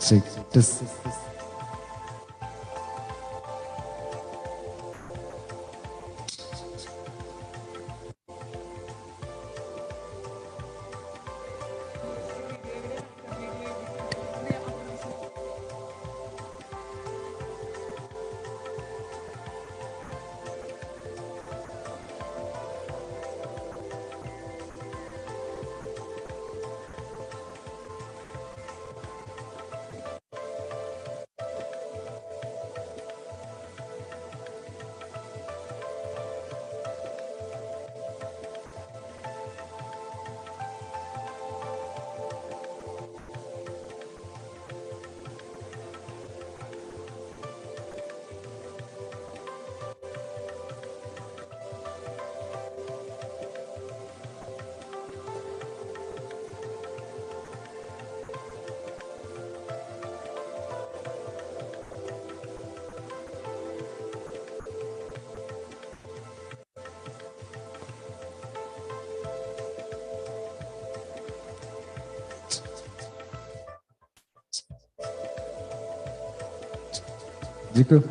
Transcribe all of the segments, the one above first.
check this. Jiku.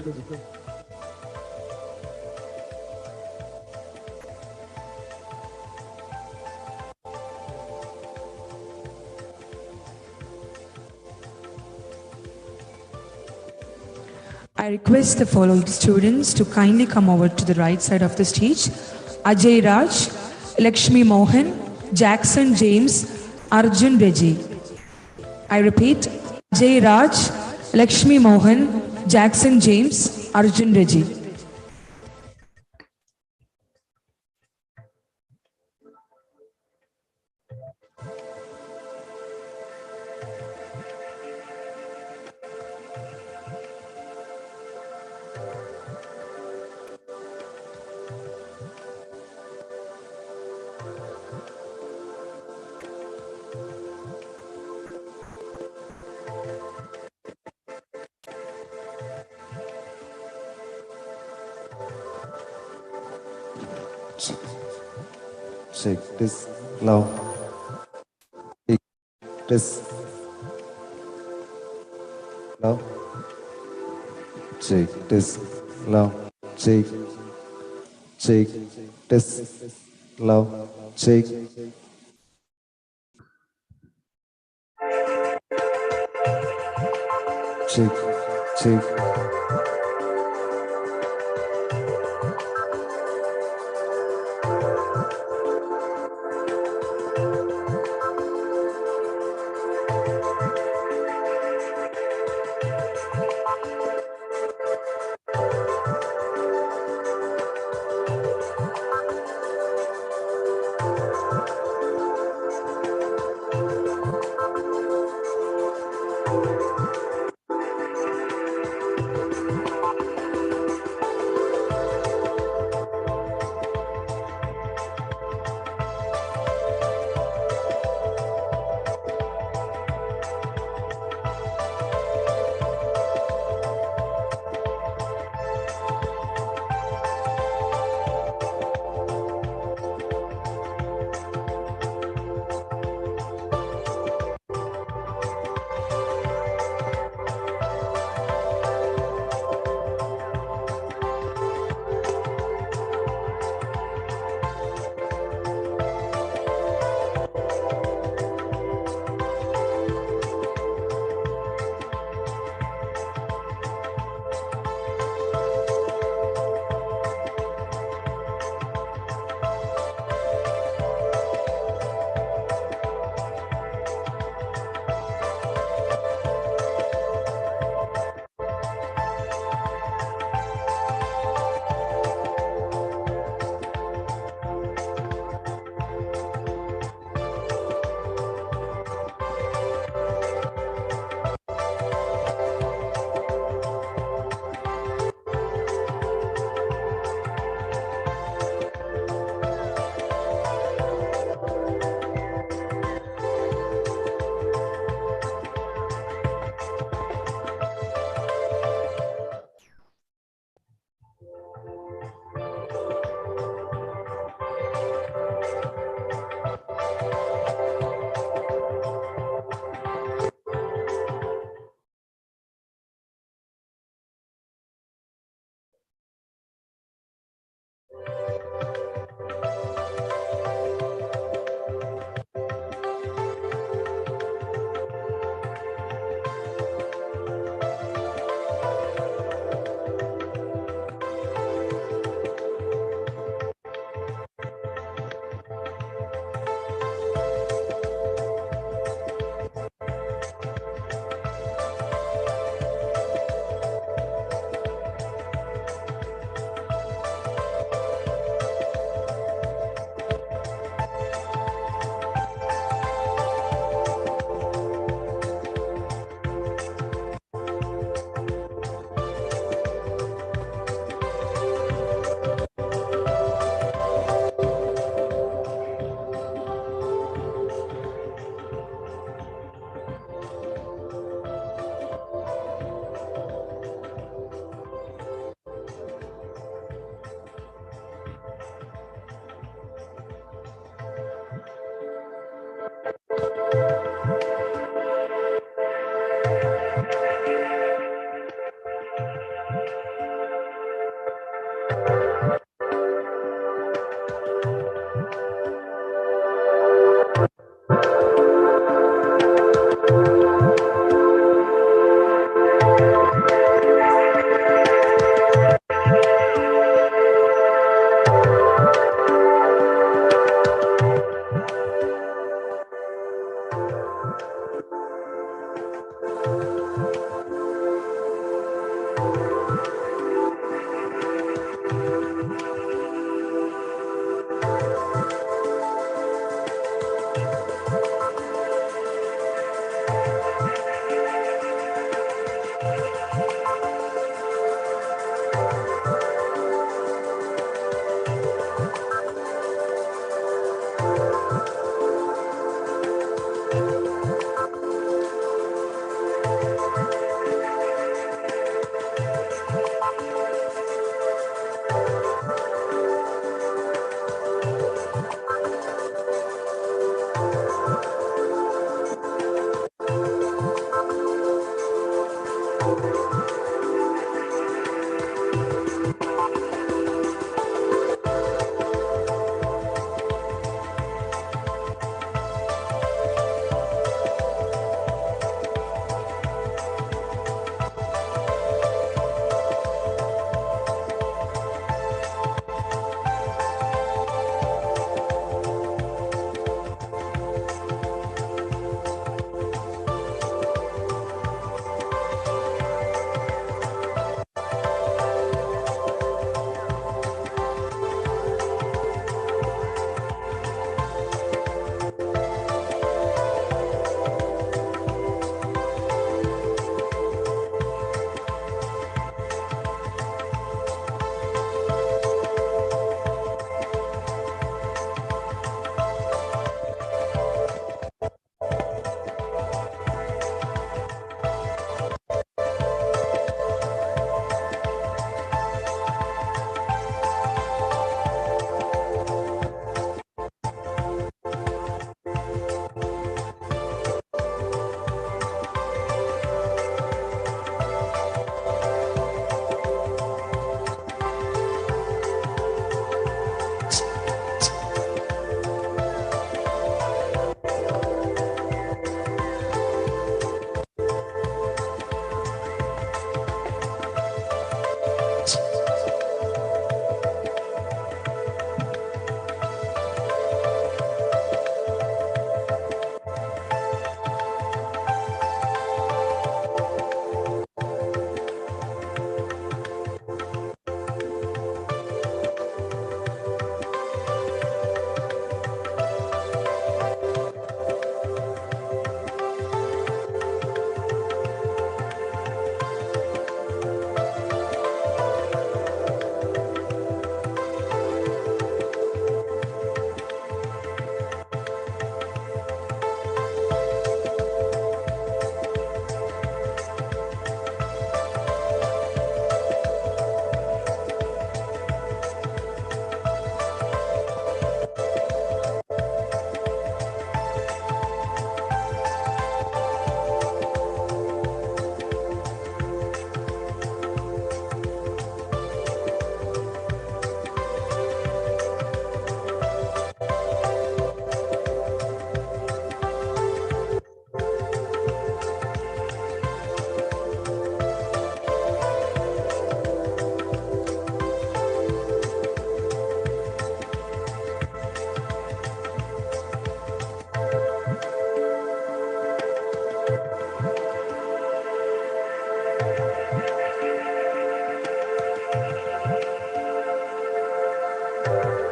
I request the following students to kindly come over to the right side of the stage. Ajay Raj, Lakshmi Mohan, Jackson James, Arjun Reggie. I repeat, Ajay Raj, Lakshmi Mohan, Jackson James, Arjun Reggie. Check this. Low. Check this. Low. Check this. Low. Check. Check this. Low. Check. Check. Check.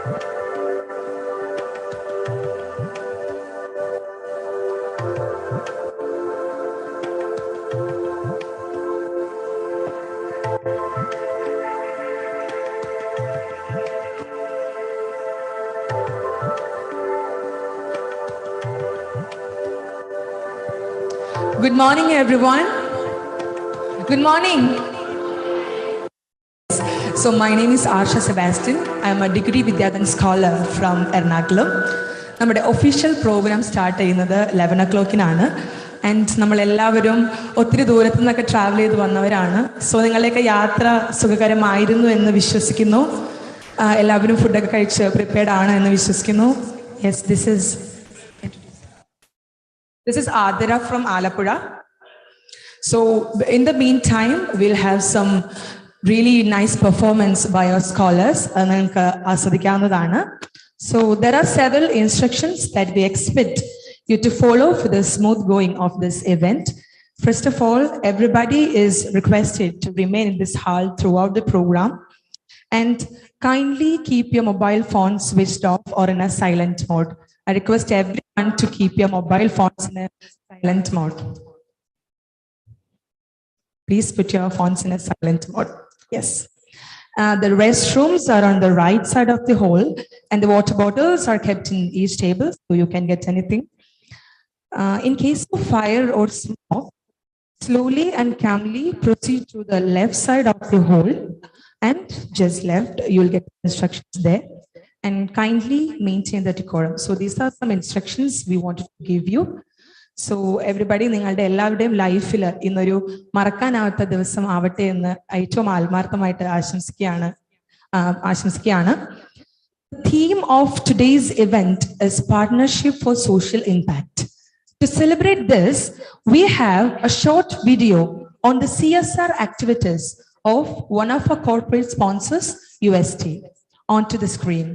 Good morning, everyone. Good morning. So my name is Arsha Sebastian. I am a degree Vidyadhan scholar from Ernakulam. നമ്മുടെ official programme start ചെയ്യുന്നത് 11 o'clock-നാണ്. And നമ്മളെല്ലാവരും ഒത്തിരി ദൂരത്തു നിന്നൊക്കെ travel ചെയ്ത് വന്നവരാണ്. So നിങ്ങളുടെയൊക്കെ യാത്ര സുഖകരമായിരുന്നു എന്ന് വിശ്വസിക്കുന്നു. എല്ലാവരും ഫുഡൊക്കെ കഴിച്ച് പ്രിപ്പയർഡ് ആണ് എന്ന് വിശ്വസിക്കുന്നു. Yes, this is Adira from Alapura. So in the meantime, we'll have some really nice performance by our scholars. So there are several instructions that we expect you to follow for the smooth going of this event. First of all, everybody is requested to remain in this hall throughout the program, and kindly keep your mobile phone switched off or in a silent mode. I request everyone to keep your mobile phones in a silent mode. Please put your phones in a silent mode. Yes. The restrooms are on the right side of the hall, and the water bottles are kept in each table, so you can get anything. In case of fire or smoke, slowly and calmly proceed to the left side of the hall, and just left, you'll get instructions there. And kindly maintain the decorum. So these are some instructions we wanted to give you. So everybody, നിങ്ങളുടെ എല്ലാവരുടെയും ലൈഫിൽ ഇന്നൊരു മറക്കാനാവാത്ത ദിവസം ആവട്ടെ എന്ന് ഏറ്റവും ആത്മാർത്ഥമായിട്ട് ആശംസിക്കുകയാണ്. The theme of today's event is Partnership for Social Impact. To celebrate this, we have a short video on the CSR activities of one of our corporate sponsors, UST, onto the screen.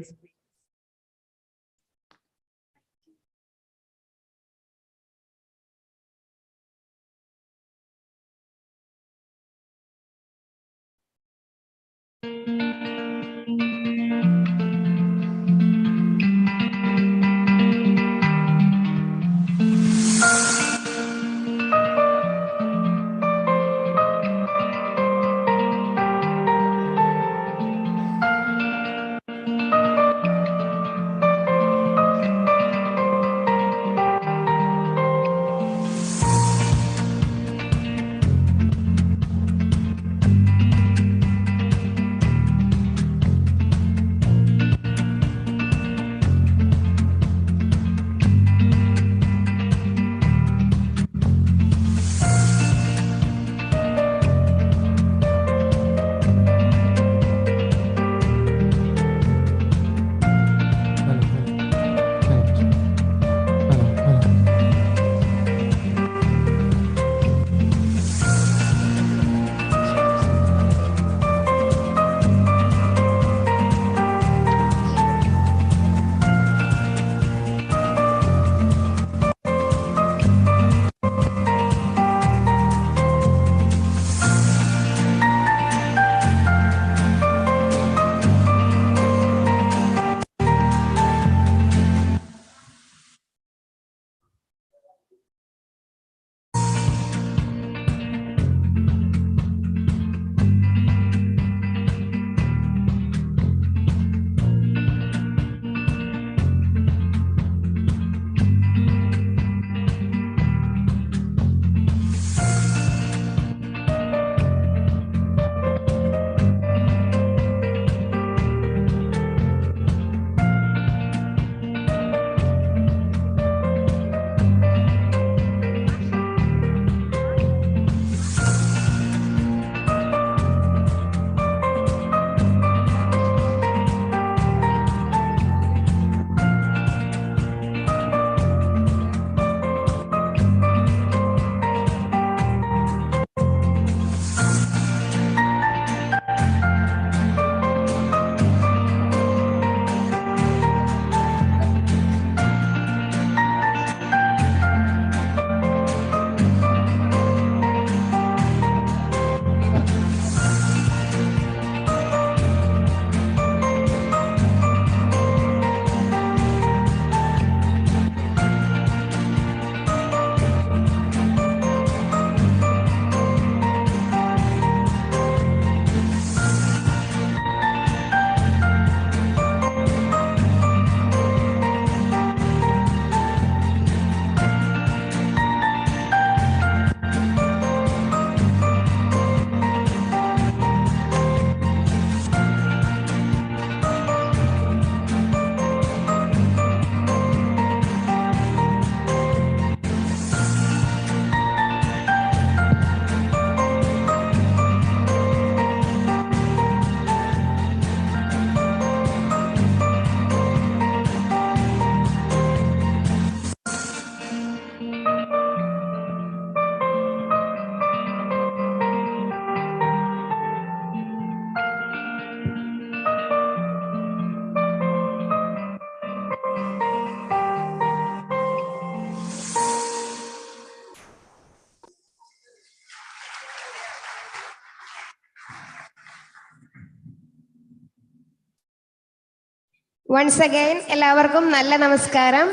Once again, എല്ലാവർക്കും നല്ല നമസ്കാരം.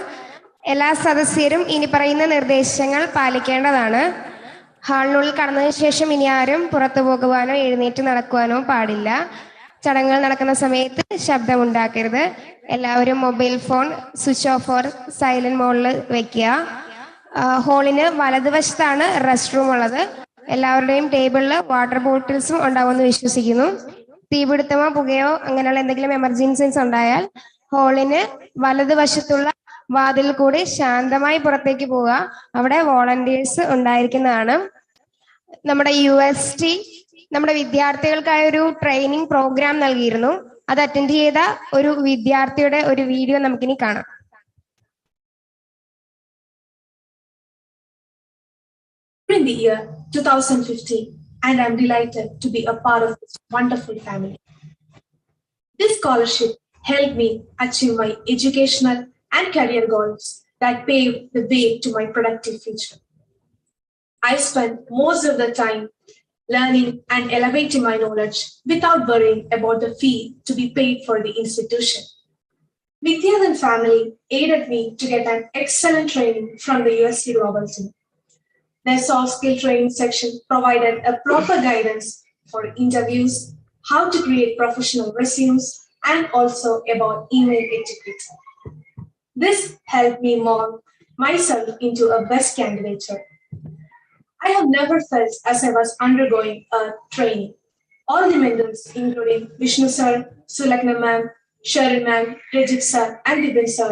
എല്ലാ സദസ്യരും ഇനി പറയുന്ന നിർദ്ദേശങ്ങൾ പാലിക്കേണ്ടതാണ്. ഹാളിനുള്ളിൽ കടന്നതിന് ശേഷം ഇനി ആരും പുറത്തു പോകുവാനോ എഴുന്നേറ്റ് നടക്കുവാനോ പാടില്ല. ചടങ്ങുകൾ നടക്കുന്ന സമയത്ത് ശബ്ദമുണ്ടാക്കരുത്. എല്ലാവരും mobile phone switch off or silent മോഡിൽ വെക്കുക. ഹാളിന് വലതുവശത്താണ് റെസ്റ്റ് റൂം ഉള്ളത്. എല്ലാവരുടെയും ടേബിളിൽ വാട്ടർ ബോട്ടിൽസും ഉണ്ടാവുമെന്ന് വിശ്വസിക്കുന്നു. തീപിടുത്തമോ പുകയോ അങ്ങനെയുള്ള എന്തെങ്കിലും എമർജൻസീസ് ഉണ്ടായാൽ ഹാളിന് വലതുവശത്തുള്ള വാതിൽ കൂടി ശാന്തമായി പുറത്തേക്ക് പോവുക. അവിടെ വോളണ്ടിയേഴ്സ് ഉണ്ടായിരിക്കുന്നതാണ്. നമ്മുടെ UST നമ്മുടെ വിദ്യാർത്ഥികൾക്കായ ഒരു ട്രെയിനിങ് പ്രോഗ്രാം നൽകിയിരുന്നു. അത് അറ്റൻഡ് ചെയ്ത ഒരു വിദ്യാർത്ഥിയുടെ ഒരു വീഡിയോ നമുക്കിനി കാണാം. In the year 2015, and I'm delighted to be a part of this wonderful family. This scholarship helped me achieve my educational and career goals that paved the way to my productive future. I spent most of the time learning and elevating my knowledge without worrying about the fee to be paid for the institution. Vidyadhan family aided me to get an excellent training from the USC Global team. Their soft skill training section provided a proper guidance for interviews, how to create professional resumes, and also about email etiquette. This helped me mold myself into a best candidate. I have never felt as I was undergoing a training. All the mentors, including Vishnu sir, Sulakna ma'am, Sharon ma'am, Rajit sir, and Dibin sir,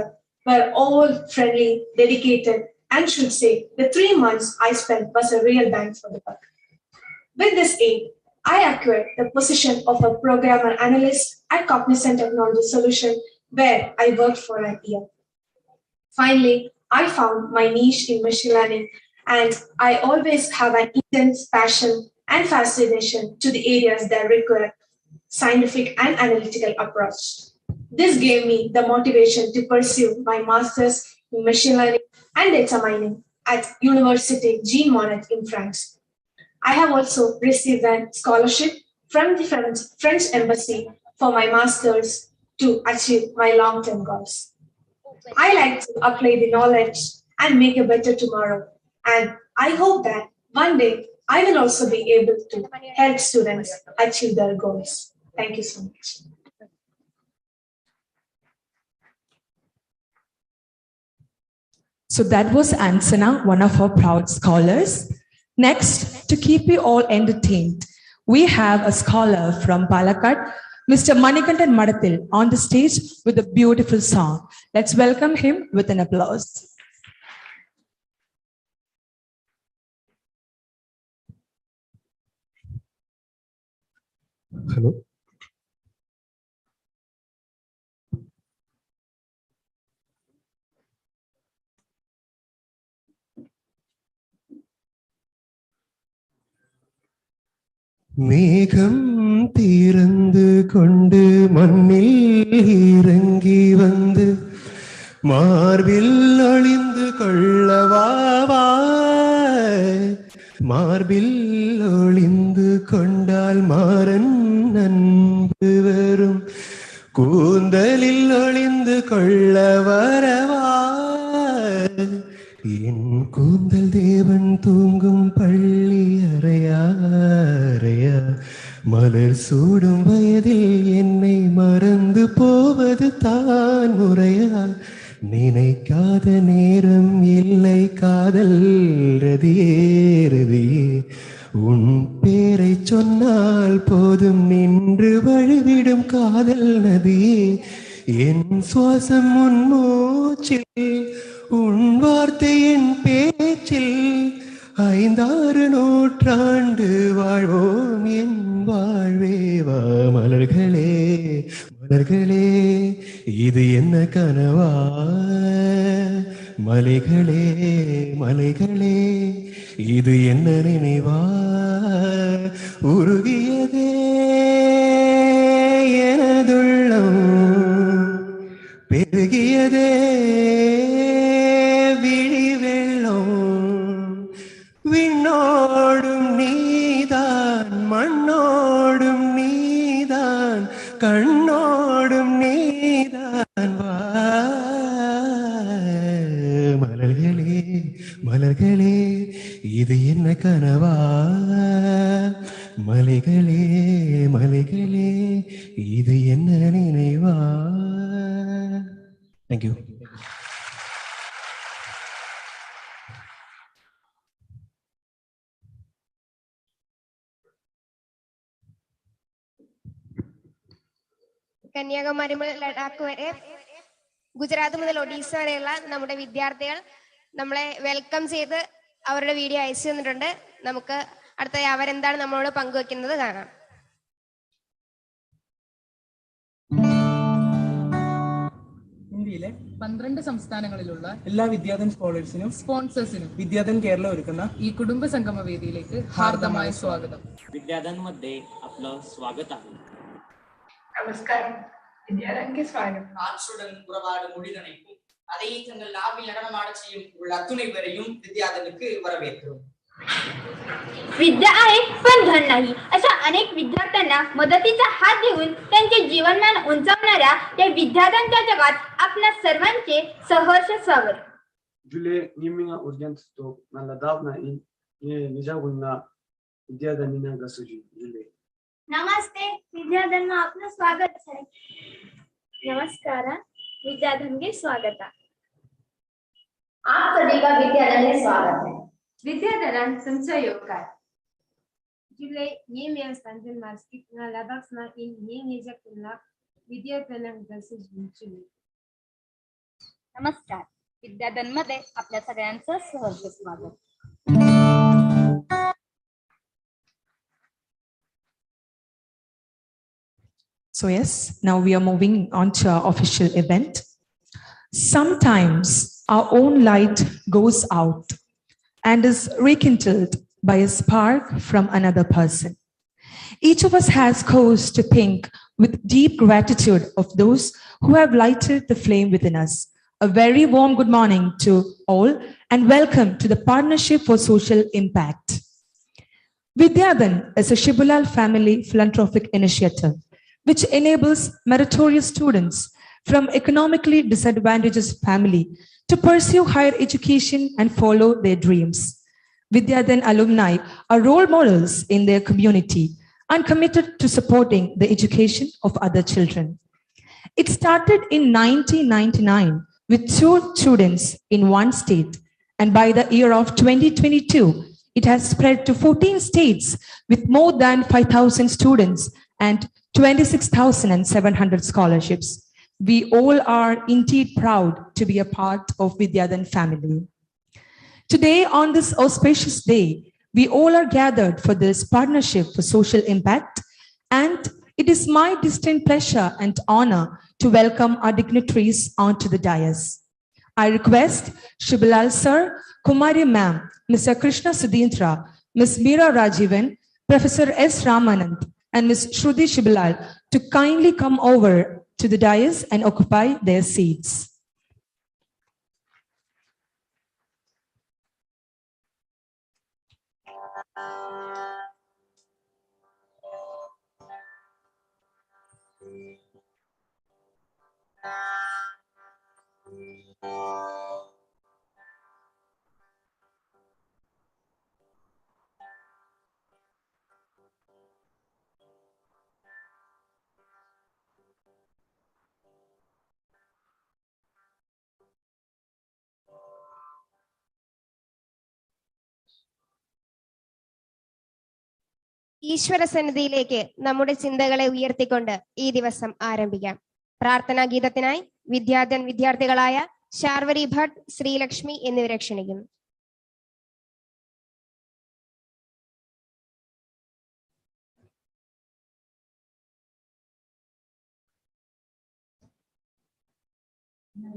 were all friendly, dedicated, and should say the 3 months I spent was a real bang for the buck. With this aid, I acquired the position of a programmer analyst at Cognizant Technology Solution, where I worked for an year. Finally, I found my niche in machine learning, and I always have an intense passion and fascination to the areas that require scientific and analytical approach. This gave me the motivation to pursue my master's in machine learning and data mining at Université Jean Monnet in France. I have also received a scholarship from the French Embassy for my master's to achieve my long-term goals. I like to apply the knowledge and make a better tomorrow, and I hope that one day I will also be able to help students achieve their goals. Thank you so much. So that was Ansana, one of our proud scholars. Next, to keep you all entertained, we have a scholar from Palakkad, Mr. Manikandan Madathil, on the stage with a beautiful song. Let's welcome him with an applause. Hello. மேகம் திறந்து கொண்டு மண்ணில் இறங்கி வந்து மார்பில் ஒளிந்து கொள்ளவாவா மார்பில் ஒளிந்து கொண்டால் மாறன் அன்பு வரும் கூந்தலில் ஒளிந்து கொள்ள வரவா என் கூந்தல் தேவன் தூங்கும் பள்ளி அறையா மலர் சூடும் வயதில் என்னை மறந்து போவது தான் முறையா நினைக்காத நேரம் இல்லை காதல் ரதியே உன் பேரை சொன்னால் போதும் நின்று வழிவிடும் காதல் நதியே என் சுவாசம் உன் மூச்சில் உன் வார்த்தை என் பேச்சில் 5-6 நூற்றாண்டு வாழ்வோம் என் வாழ்வே வா மலர்களே மலர்களே இது என்ன கனவா மலைகளே மலைகளே இது என்ன நினைவா உருகியதே எனதுள்ளம் பெருகியதே விழி வெள்ளம் விண்ணோடும் நீதான் மண்ணோடும் நீதான் கண்ணோடும் நீதான் താങ്ക് യു. കന്യാകുമാരി മുതൽ ലഡാക്ക് വരെ, ഗുജറാത്ത് മുതൽ ഒഡീസ വരെയുള്ള നമ്മുടെ വിദ്യാർത്ഥികൾ നമ്മളെ വെൽക്കം ചെയ്ത് അവരുടെ വീഡിയോ അയച്ചു തന്നിട്ടുണ്ട്. നമുക്ക് അടുത്ത അവരെന്താണ് നമ്മളോട് പങ്കുവെക്കുന്നത് കാണാം. ഇന്ത്യയിലെ 12 സംസ്ഥാനങ്ങളിലുള്ള എല്ലാ വിദ്യാധൻ സ്കോളേഴ്സിനും സ്പോൺസേഴ്സിനും വിദ്യാധൻ കേരള ഒരുക്കുന്ന ഈ കുടുംബ സംഗമ വേദിയിലേക്ക് ഹാർദമായ സ്വാഗതം. विद्याधन मध्ये आपलं स्वागत आहे. நமஸ்காரம். வித்யாதனுக்கு ஸ்வாகதம். ஆற்றுடன் உறவாடு மொழிதனைக்கும் அதை தங்கள் நாவில் நடனமாட செய்யும் உள்ள அத்துணை பேரையும் विद्याधनக்கு வரவேற்கிறோம். विद्या आहे पण धन नाही अशा अनेक विद्यार्थ्यांना मदतीचा हात देऊन त्यांचे जीवनमान उंचावणाऱ्या या विद्यार्थ्यांच्या जगात आपल्या सर्वांचे सहर्ष स्वागत. Jule nimminga urgensto nalla davna in ye nijaguna विद्याधनina gasuji jule. नमस्ते विद्याधन में आपका स्वागत है. नमस्कार विद्याधन के स्वागत है. आप सभी का विद्याधन में स्वागत है. विद्याधन तुमचा योग काय? Jule nie miałem spędzeń morskich na ladach na in nie niezakunna विद्यार्थ्यांना गरजेचे जिंकले. नमस्कार विद्याधन मध्ये आपल्या सगळ्यांचं सहर्ष स्वागत. So yes, now we are moving on to our official event. Sometimes our own light goes out and is rekindled by a spark from another person. Each of us has cause to think with deep gratitude of those who have lighted the flame within us. A very warm good morning to all and welcome to the Partnership for Social Impact. Vidyadhan is a Shibulal family philanthropic initiative which enables meritorious students from economically disadvantaged family to pursue higher education and follow their dreams. Vidyadhan alumni are role models in their community and committed to supporting the education of other children. It started in 1999 with 2 students in one state, and by the year of 2022, it has spread to 14 states with more than 5,000 students and 26,700 scholarships. We all are indeed proud to be a part of Vidyadhan family. Today, on this auspicious day, we all are gathered for this partnership for social impact, and it is my distinct pleasure and honor to welcome our dignitaries onto the dais. I request Shibilal Sir, Kumari Ma'am, Mr. Krishna Sudhindra, Ms. Meera Rajivan, Professor S. Ramanand, and Ms. Shruti Shibilal to kindly come over to the dais and occupy their seats. ഈശ്വര സന്നിധിയിലേക്ക് നമ്മുടെ ചിന്തകളെ ഉയർത്തിക്കൊണ്ട് ഈ ദിവസം ആരംഭിക്കാം. പ്രാർത്ഥനാ ഗീതത്തിനായി വിദ്യാർത്ഥികളായ ശാർവരി ഭട്ട്, ശ്രീലക്ഷ്മി എന്നിവരെ ക്ഷണിക്കുന്നു.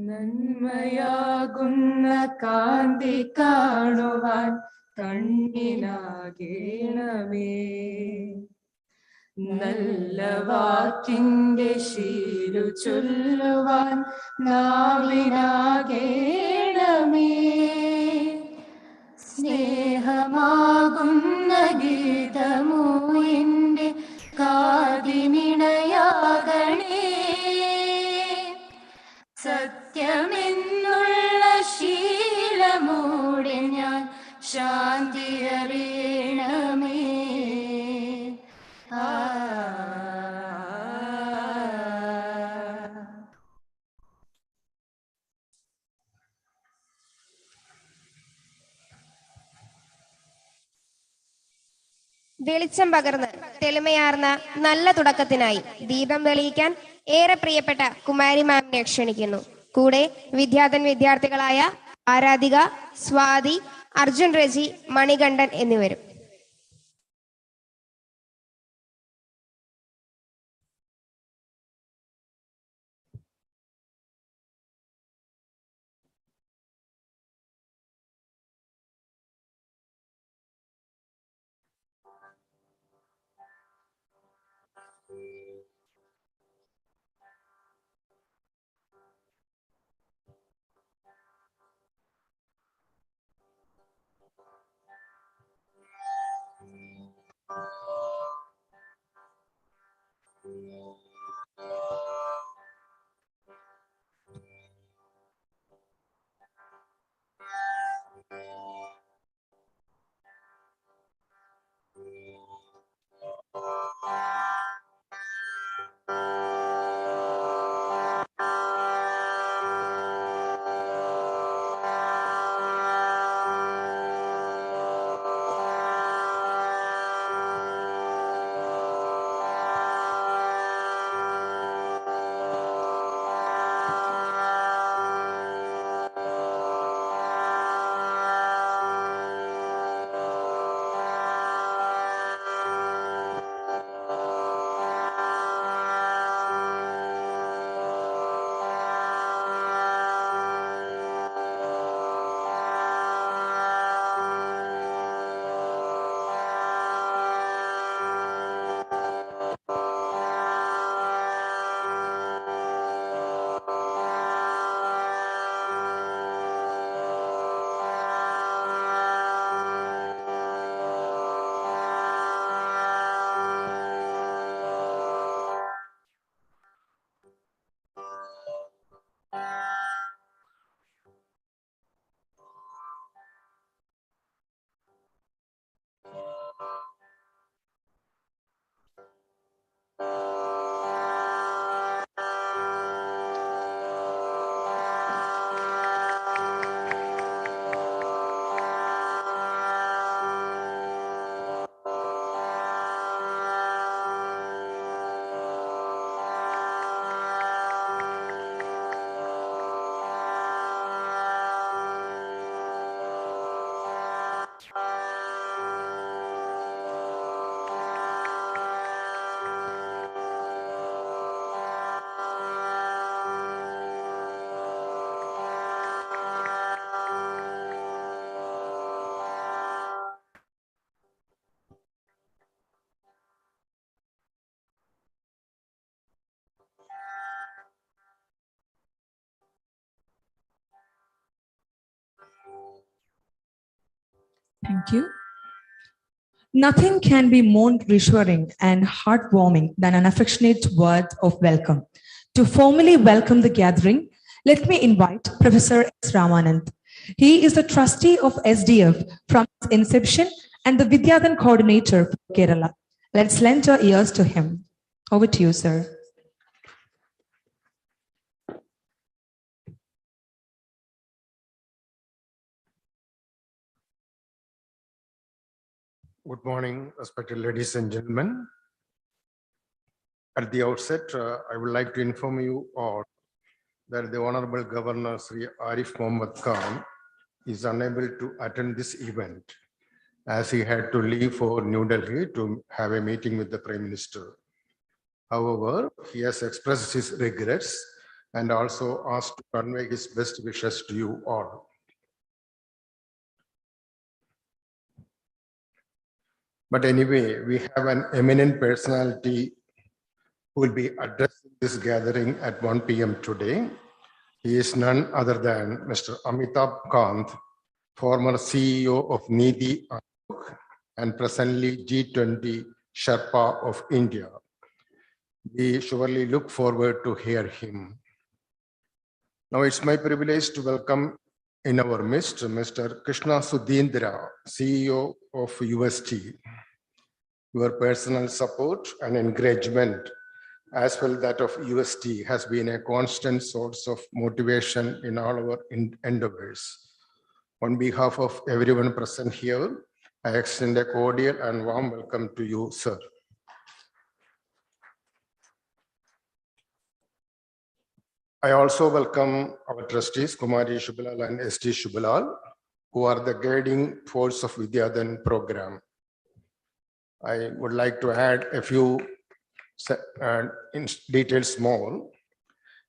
നന്മയാകുന്ന കാന്തി കാണുവാൻ കണ്ണിനാകേണമേ, നല്ല വാക്കിന്റെ ശീലു ചൊല്ലുവാൻ നാവിനാകേണമേ, സ്നേഹമാകുന്ന ഗീതമോ എന്റെ കാതിനിണയാകണേ, സത്യമെന്നുള്ള ശീലമൂടെ ഞാൻ ശാന്തി അറിയണമേ. വെളിച്ചം പകർന്ന് തെളിമയാർന്ന നല്ല തുടക്കത്തിനായി ദീപം തെളിയിക്കാൻ ഏറെ പ്രിയപ്പെട്ട കുമാരി മാമിനെ ക്ഷണിക്കുന്നു. കൂടെ വിദ്യാധൻ വിദ്യാർത്ഥികളായ ആരാധിക, സ്വാതി, അർജുൻ രജി, മണികണ്ഠൻ എന്നിവരും. Thank you. Nothing can be more reassuring and heartwarming than an affectionate word of welcome. To formally welcome the gathering, let me invite Professor S. Ramanand. He is the trustee of SDF from its inception and the Vidyadhan coordinator for Kerala. Let's lend our ears to him. Over to you, sir. Good morning, respected ladies and gentlemen. At the outset, I would like to inform you all that the Honorable Governor Sri Arif Mohammed Khan is unable to attend this event as he had to leave for New Delhi to have a meeting with the Prime Minister. However, he has expressed his regrets and also asked to convey his best wishes to you all. But anyway, we have an eminent personality who will be addressing this gathering at 1 p.m. today. He is none other than Mr. Amitabh Kant, former CEO of Niti Aayog and presently G20 Sherpa of India. We surely look forward to hear him. Now it's my privilege to welcome in our midst Mr. Krishna Sudhindra, CEO of UST. Your personal support and encouragement, as well that of UST, has been a constant source of motivation in all our endeavors. On behalf of everyone present here, I extend a cordial and warm welcome to you, sir. I also welcome our trustees, Kumari Shubhalal and ST Shubhalal, who are the guiding force of Vidyadhan program. I would like to add a few details more.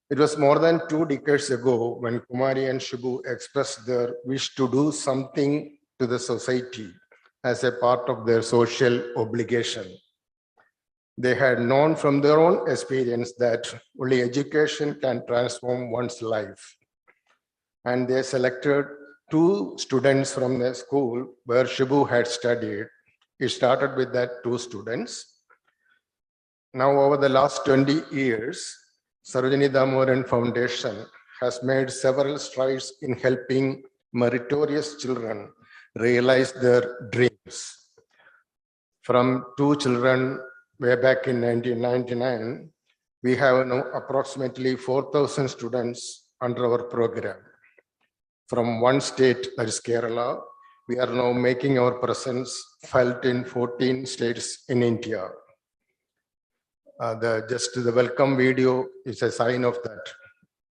It was more than 2 decades ago when Kumari and Shibu expressed their wish to do something to the society as a part of their social obligation. They had known from their own experience that only education can transform one's life. And they selected 2 students from the school where Shibu had studied. It started with that 2 students. Now, over the last 20 years, Sarojini Damodaran Foundation has made several strides in helping meritorious children realize their dreams. From 2 children way back in 1999, we have now approximately 4,000 students under our program. From one state, that is Kerala, we are now making our presence felt in 14 states in India. Just the welcome video is a sign of that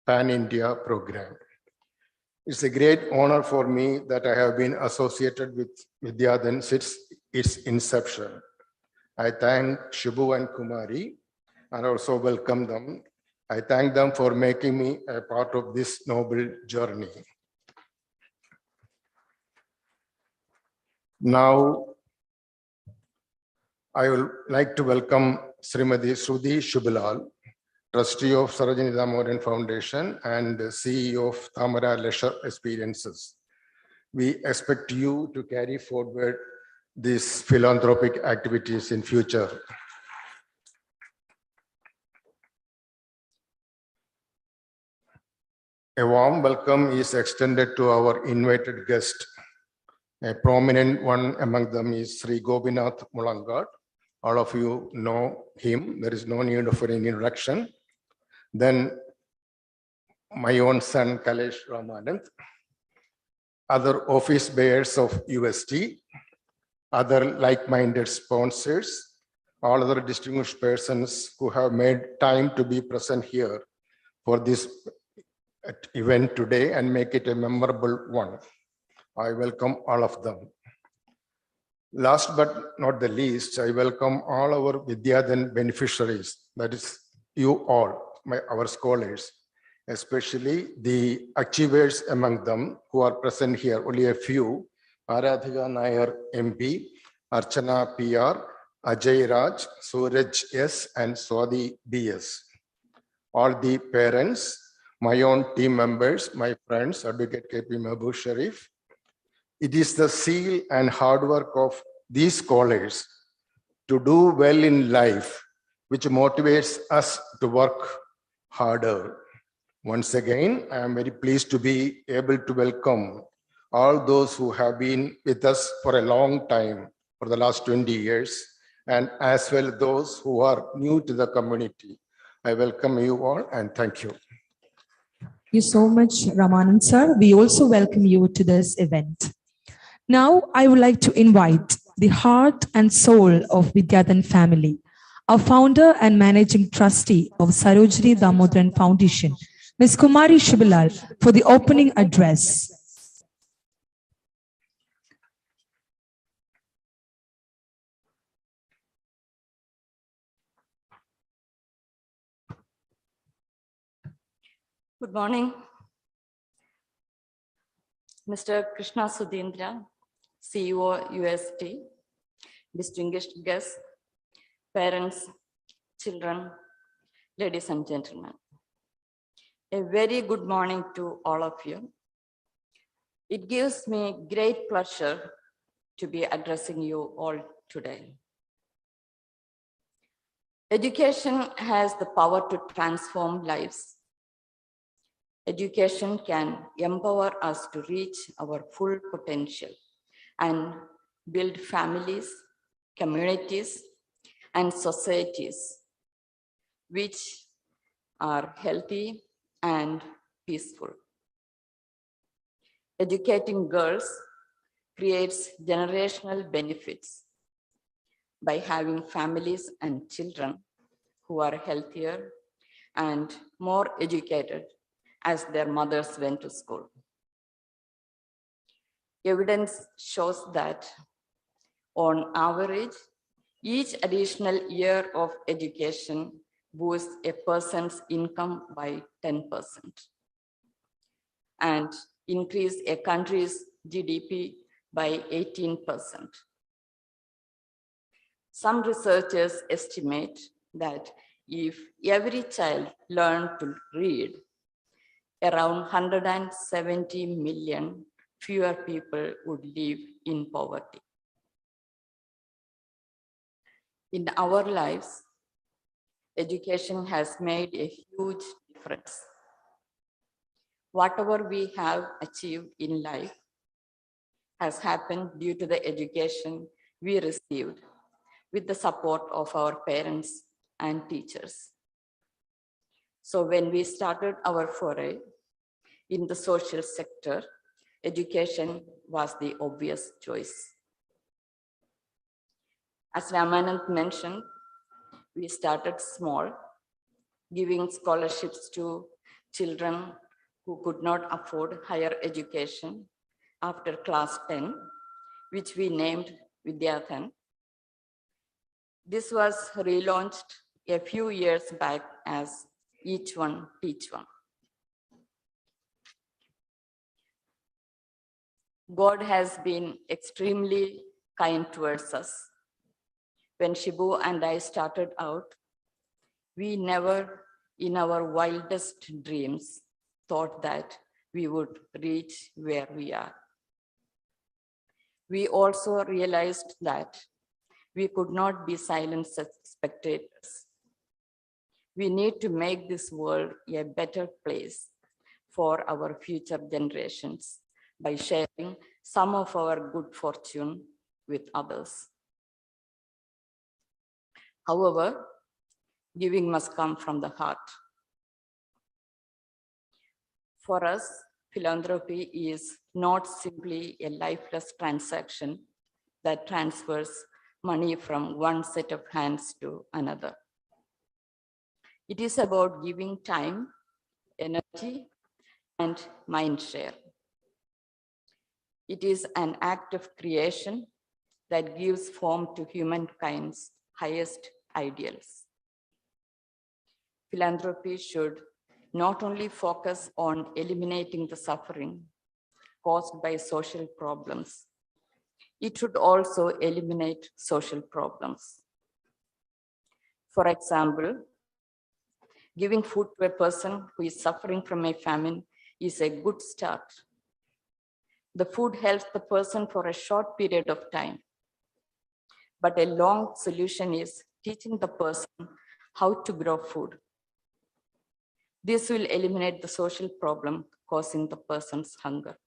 Pan-India program. It's a great honor for me that I have been associated with Vidyadhan since its inception. I thank Shibu and Kumari and also welcome them. I thank them for making me a part of this noble journey. Now, I would like to welcome Srimati Sruthi Shubhalal, Trustee of Sarojini Damodaran Foundation and CEO of Tamara Leisure Experiences. We expect you to carry forward these philanthropic activities in future. A warm welcome is extended to our invited guest. A prominent one among them is Sri Gobinath Mulangad. All of you know him. There is no need for any introduction. Then my own son, Kalesh Ramanand, other office bearers of UST, other like-minded sponsors, all other distinguished persons who have made time to be present here for this event today and make it a memorable one. I welcome all of them. Last but not the least, I welcome all our Vidyadhan beneficiaries, that is you all, our scholars, especially the achievers among them who are present here, only a few, Aradhika Nair MP, Archana PR, Ajay Raj, Suraj S, and Swati BS. All the parents, my own team members, my friends, Advocate KP Mahbub Sharif. It is the zeal and hard work of these scholars to do well in life, which motivates us to work harder. Once again, I am very pleased to be able to welcome all those who have been with us for a long time, for the last 20 years, and as well those who are new to the community. I welcome you all and thank you. Thank you so much, Ramanand sir. We also welcome you to this event. Now, I would like to invite the heart and soul of Vidyadhan family, our founder and managing trustee of Sarojini Damodaran Foundation, Ms. Kumari Shubhalal, for the opening address. Good morning. Mr. Krishna Sudhindra, CEO UST, distinguished guests, parents, children, ladies and gentlemen. A very good morning to all of you. It gives me great pleasure to be addressing you all today. Education has the power to transform lives. Education can empower us to reach our full potential and build families, communities, and societies which are healthy and peaceful. Educating girls creates generational benefits by having families and children who are healthier and more educated as their mothers went to school. Evidence shows that on average, each additional year of education boosts a person's income by 10% and increase a country's GDP by 18%. Some researchers estimate that if every child learned to read, around 170 million fewer people would live in poverty. In our lives, education has made a huge difference. Whatever we have achieved in life has happened due to the education we received with the support of our parents and teachers. So when we started our foray in the social sector, education was the obvious choice. As Ramanand mentioned, we started small, giving scholarships to children who could not afford higher education after class 10, which we named Vidyadhan. This was relaunched a few years back as Each One, Teach One. God has been extremely kind towards us. When Shibu and I started out, we never in our wildest dreams thought that we would reach where we are. We also realized that we could not be silent spectators. We need to make this world a better place for our future generations by sharing some of our good fortune with others. However, giving must come from the heart. For us, philanthropy is not simply a lifeless transaction that transfers money from one set of hands to another. It is about giving time, energy, and mind share. It is an act of creation that gives form to humankind's highest ideals. Philanthropy should not only focus on eliminating the suffering caused by social problems, it should also eliminate social problems. For example, giving food to a person who is suffering from a famine is a good start. The food helps the person for a short period of time, but a long solution is teaching the person how to grow food. This will eliminate the social problem causing the person's hunger.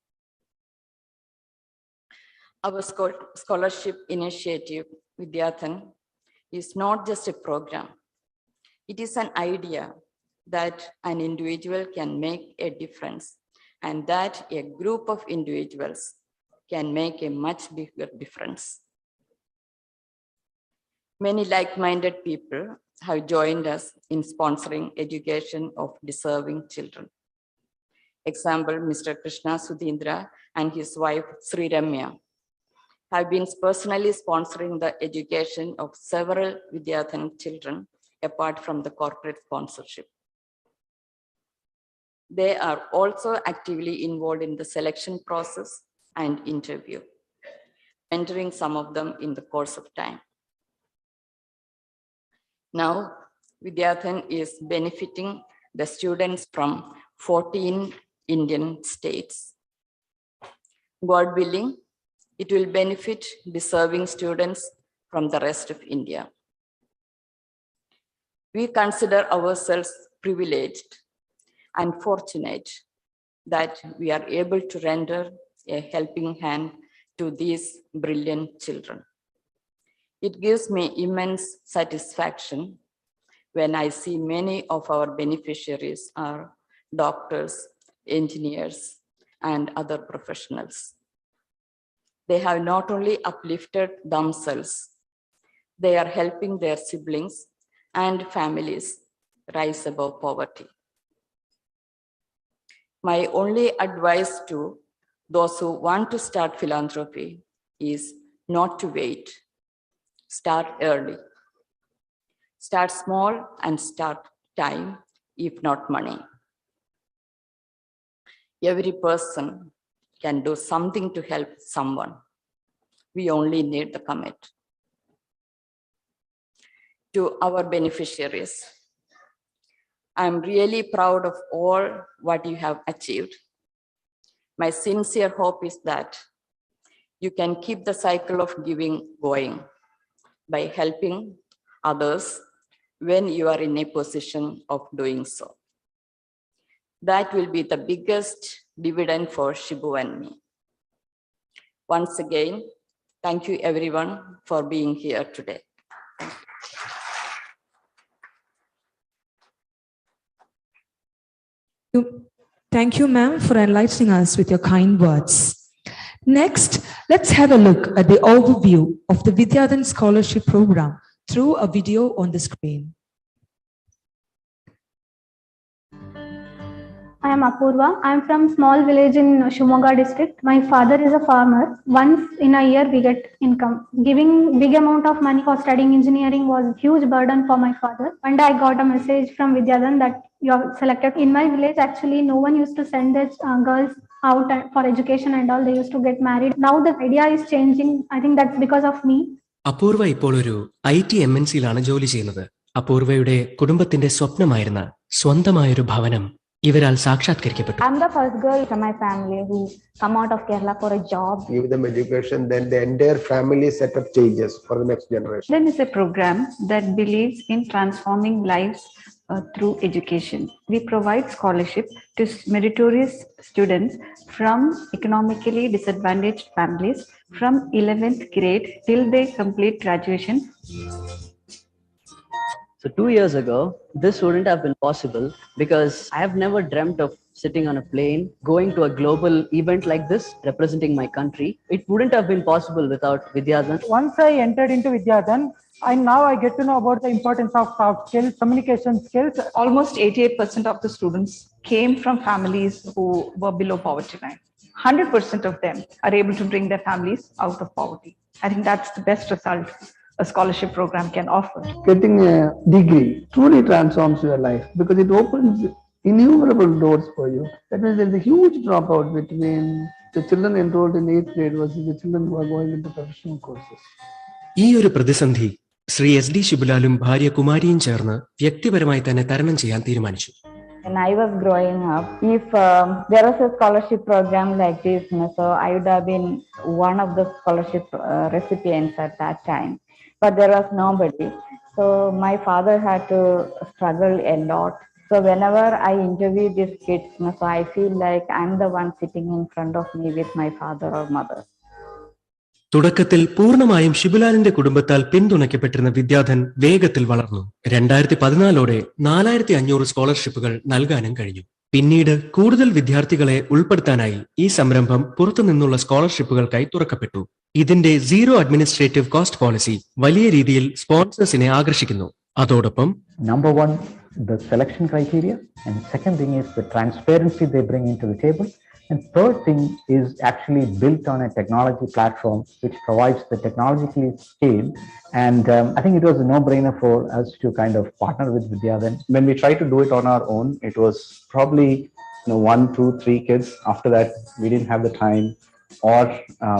Our scholarship initiative, Vidyadhan, is not just a program. It is an idea that an individual can make a difference and that a group of individuals can make a much bigger difference. Many like-minded people have joined us in sponsoring education of deserving children. Example, Mr. Krishna Sudhindra and his wife Sri Ramya have been personally sponsoring the education of several Vidyadhan children apart from the corporate sponsorship. They are also actively involved in the selection process and interview, mentoring some of them in the course of time. Now, Vidyadhan is benefiting the students from 14 Indian states. God willing, it will benefit deserving students from the rest of India. We consider ourselves privileged and fortunate that we are able to render a helping hand to these brilliant children. It gives me immense satisfaction when I see many of our beneficiaries are doctors, engineers, and other professionals. They have not only uplifted themselves, they are helping their siblings and families rise above poverty. My only advice to those who want to start philanthropy is not to wait. Start early. Start small and start time, if not money. Every person can do something to help someone. We only need the commit. To our beneficiaries, I'm really proud of all what you have achieved. My sincere hope is that you can keep the cycle of giving going by helping others when you are in a position of doing so. That will be the biggest dividend for Shibu and me. Once again, thank you everyone for being here today. Thank you, ma'am, for enlightening us with your kind words. Next, let's have a look at the overview of the Vidyadhan Scholarship Program through a video on the screen. I am Apurva. I am from small village in Shimoga district. My father is a farmer. Once in a year we get income. Giving big amount of money for studying engineering was a huge burden for my father. One day I got a message from Vidyadhan that you are selected. In my village, actually, no one used to send their girls out for education and all. They used to get married. Now the idea is changing. I think that's because of me. അപൂർവ ഇപ്പോൾ ഒരു IT MNCയിലാണ് ജോലി ചെയ്യുന്നത്. അപൂർവയുടെ കുടുംബത്തിന്റെ സ്വപ്നമായിരുന്ന സ്വന്തമായൊരു ഭവനം ഇവരാൽ സാക്ഷാത്കരിക്കപ്പെട്ടു. I'm the first girl from my family who come out of Kerala for a job. Give them education, then the entire family setup changes for the next generation. Then is a program that believes in transforming lives through education. We provide scholarship to meritorious students from economically disadvantaged families from 11th grade till they complete graduation. So 2 years ago, this wouldn't have been possible because I have never dreamt of sitting on a plane, going to a global event like this, representing my country. It wouldn't have been possible without Vidyadhan. Once I entered into Vidyadhan, now I get to know about the importance of soft skills, communication skills. Almost 88% of the students came from families who were below poverty line. 100% of them are able to bring their families out of poverty. I think that's the best result a scholarship program can offer. Getting a degree truly transforms your life because it opens innumerable doors for you. That means there is a huge dropout between the children enrolled in 8th grade versus the children who are going into professional courses. ഈ ഒരു പ്രതിസന്ധി Shri SD ശിബുലാലും ഭാര്യ കുമാരിയും ചേർന്ന് വ്യക്തിപരമായി തന്നെ തരണം ചെയ്യാൻ തീരുമാനിച്ചു. When I was growing up, if there was a scholarship program like this, so I would have been one of the scholarship recipients at that time. But there was nobody. So my father had to struggle a lot. So whenever I interview these kids, so I feel like I'm the one sitting in front of me with my father or mother. തുടക്കത്തിൽ പൂർണ്ണമായും ശിബുലാലിന്റെ കുടുംബത്താൽ പിന്തുണയ്ക്കപ്പെട്ടിരുന്ന വിദ്യാധൻ വേഗത്തിൽ വളർന്നു. 2014ഓടെ 4500 സ്കോളർഷിപ്പുകൾ നൽകാനും കഴിഞ്ഞു. പിന്നീട് കൂടുതൽ വിദ്യാർത്ഥികളെ ഉൾപ്പെടുത്താനായി ഈ സംരംഭം പുറത്തുനിന്നുള്ള സ്കോളർഷിപ്പുകൾക്കായി തുറക്കപ്പെട്ടു. ഇതിന്റെ സീറോ അഡ്മിനിസ്ട്രേറ്റീവ് കോസ്റ്റ് പോളിസി വലിയ രീതിയിൽ സ്പോൺസേഴ്സിനെ ആകർഷിക്കുന്നു. അതോടൊപ്പം Number one, the selection criteria, and second thing is the transparency they bring into the table, and third thing is actually built on a technology platform which provides the technologically scale. And I think it was a no-brainer for us to kind of partner with Vidyadhan. When we tried to do it on our own, it was probably 1, 2, 3 kids. After that, we didn't have the time, or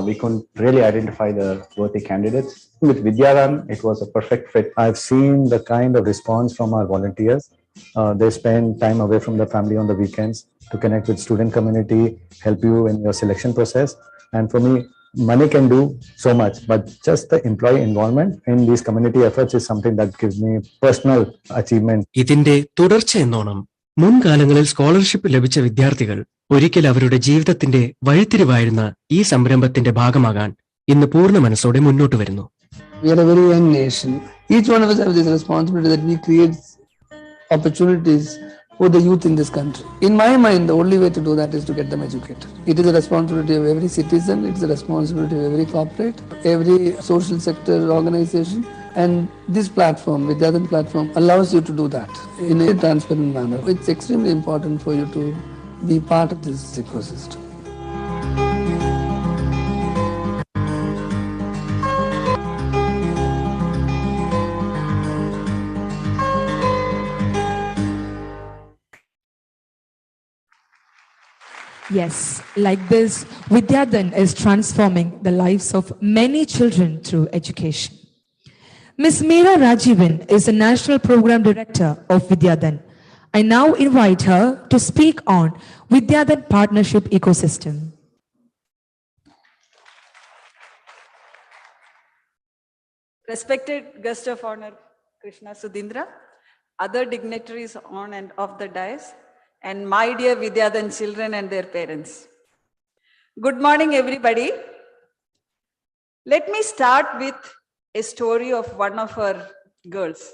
we couldn't really identify the worthy candidates. With Vidyadhan, it was a perfect fit. I've seen the kind of response from our volunteers. They spend time away from their family on the weekends to connect with student community, help you in your selection process. And for me, money can do so much, but just the employee involvement in these community efforts is something that gives me personal achievement. ഇതിന്റെ തുടർച്ച എന്നോണം മുൻകാലങ്ങളിൽ scholarship ലഭിച്ച വിദ്യാർത്ഥികൾ ഒരിക്കൽ അവരുടെ ജീവിതത്തിന്റെ വഴിത്തിരിവായിരുന്ന ഈ സംരംഭത്തിന്റെ ഭാഗമാകാൻ ഇന്ന് പൂർണ്ണ മനസ്സോടെ മുന്നോട്ട് വരുന്നു. We are a very young nation. Each one of us has this responsibility that we create opportunities for the youth in this country. In my mind, the only way to do that is to get them educated. It is a responsibility of every citizen, it's a responsibility of every corporate, every social sector organization, and this platform, Vidyadhan platform, allows you to do that in a transparent manner. It's extremely important for you to be part of this ecosystem. Yes, like this, Vidyadhan is transforming the lives of many children through education. Ms. Meera Rajivan is the National Program Director of Vidyadhan. I now invite her to speak on Vidyadhan Partnership Ecosystem. Respected guest of honor, Krishna Sudhindra, other dignitaries on and off the dais, and my dear Vidyadhan children and their parents. Good morning, everybody. Let me start with a story of one of our girls.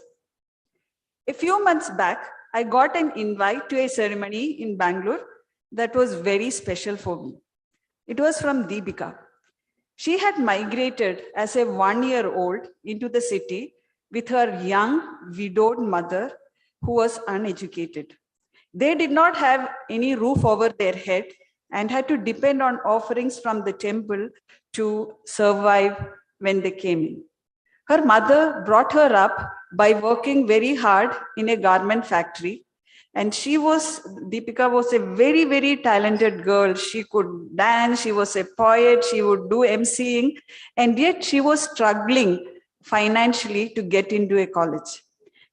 A few months back, I got an invite to a ceremony in Bangalore that was very special for me. It was from Deepika. She had migrated as a 1-year-old into the city with her young, widowed mother who was uneducated. They did not have any roof over their head and had to depend on offerings from the temple to survive when they came in. Her mother brought her up by working very hard in a garment factory. And Deepika was a very, very talented girl. She could dance, she was a poet, she would do emceeing, and yet she was struggling financially to get into a college.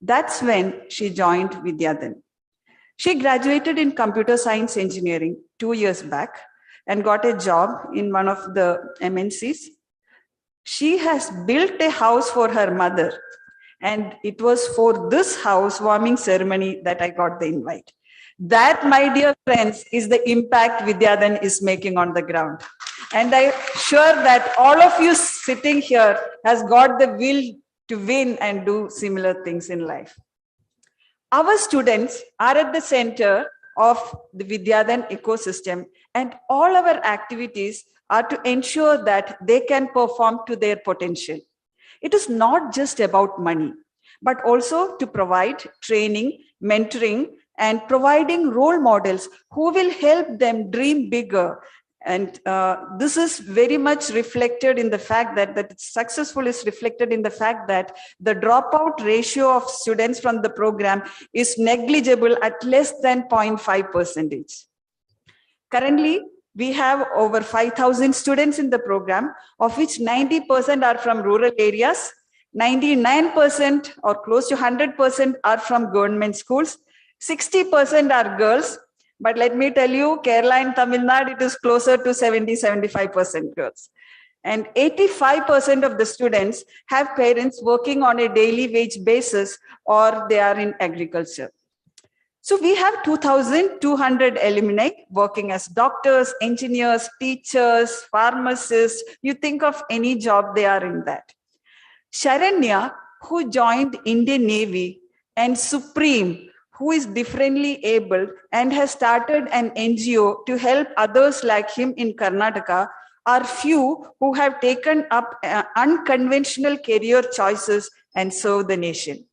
That's when she joined Vidyadhan. She graduated in computer science engineering 2 years back and got a job in one of the MNCs. She has built a house for her mother. And it was for this housewarming ceremony that I got the invite. That, my dear friends, is the impact Vidyadhan is making on the ground. And I'm sure that all of you sitting here has got the will to win and do similar things in life. Our students are at the center of the Vidyadhan ecosystem, and all our activities are to ensure that they can perform to their potential. It is not just about money, but also to provide training, mentoring, and providing role models who will help them dream bigger. And this is very much reflected in the fact that it's successful is reflected in the fact that the dropout ratio of students from the program is negligible at less than 0.5%. Currently, we have over 5,000 students in the program, of which 90% are from rural areas, 99% or close to 100% are from government schools, 60% are girls. But let me tell you, Kerala and Tamil Nadu, it is closer to 70-75% girls. And 85% of the students have parents working on a daily wage basis or they are in agriculture. So we have 2,200 alumni working as doctors, engineers, teachers, pharmacists. You think of any job, they are in that. Sharanya, who joined Indian Navy, and Supreme, who is differently abled and has started an NGO to help others like him in Karnataka, are few who have taken up unconventional career choices and serve the nation.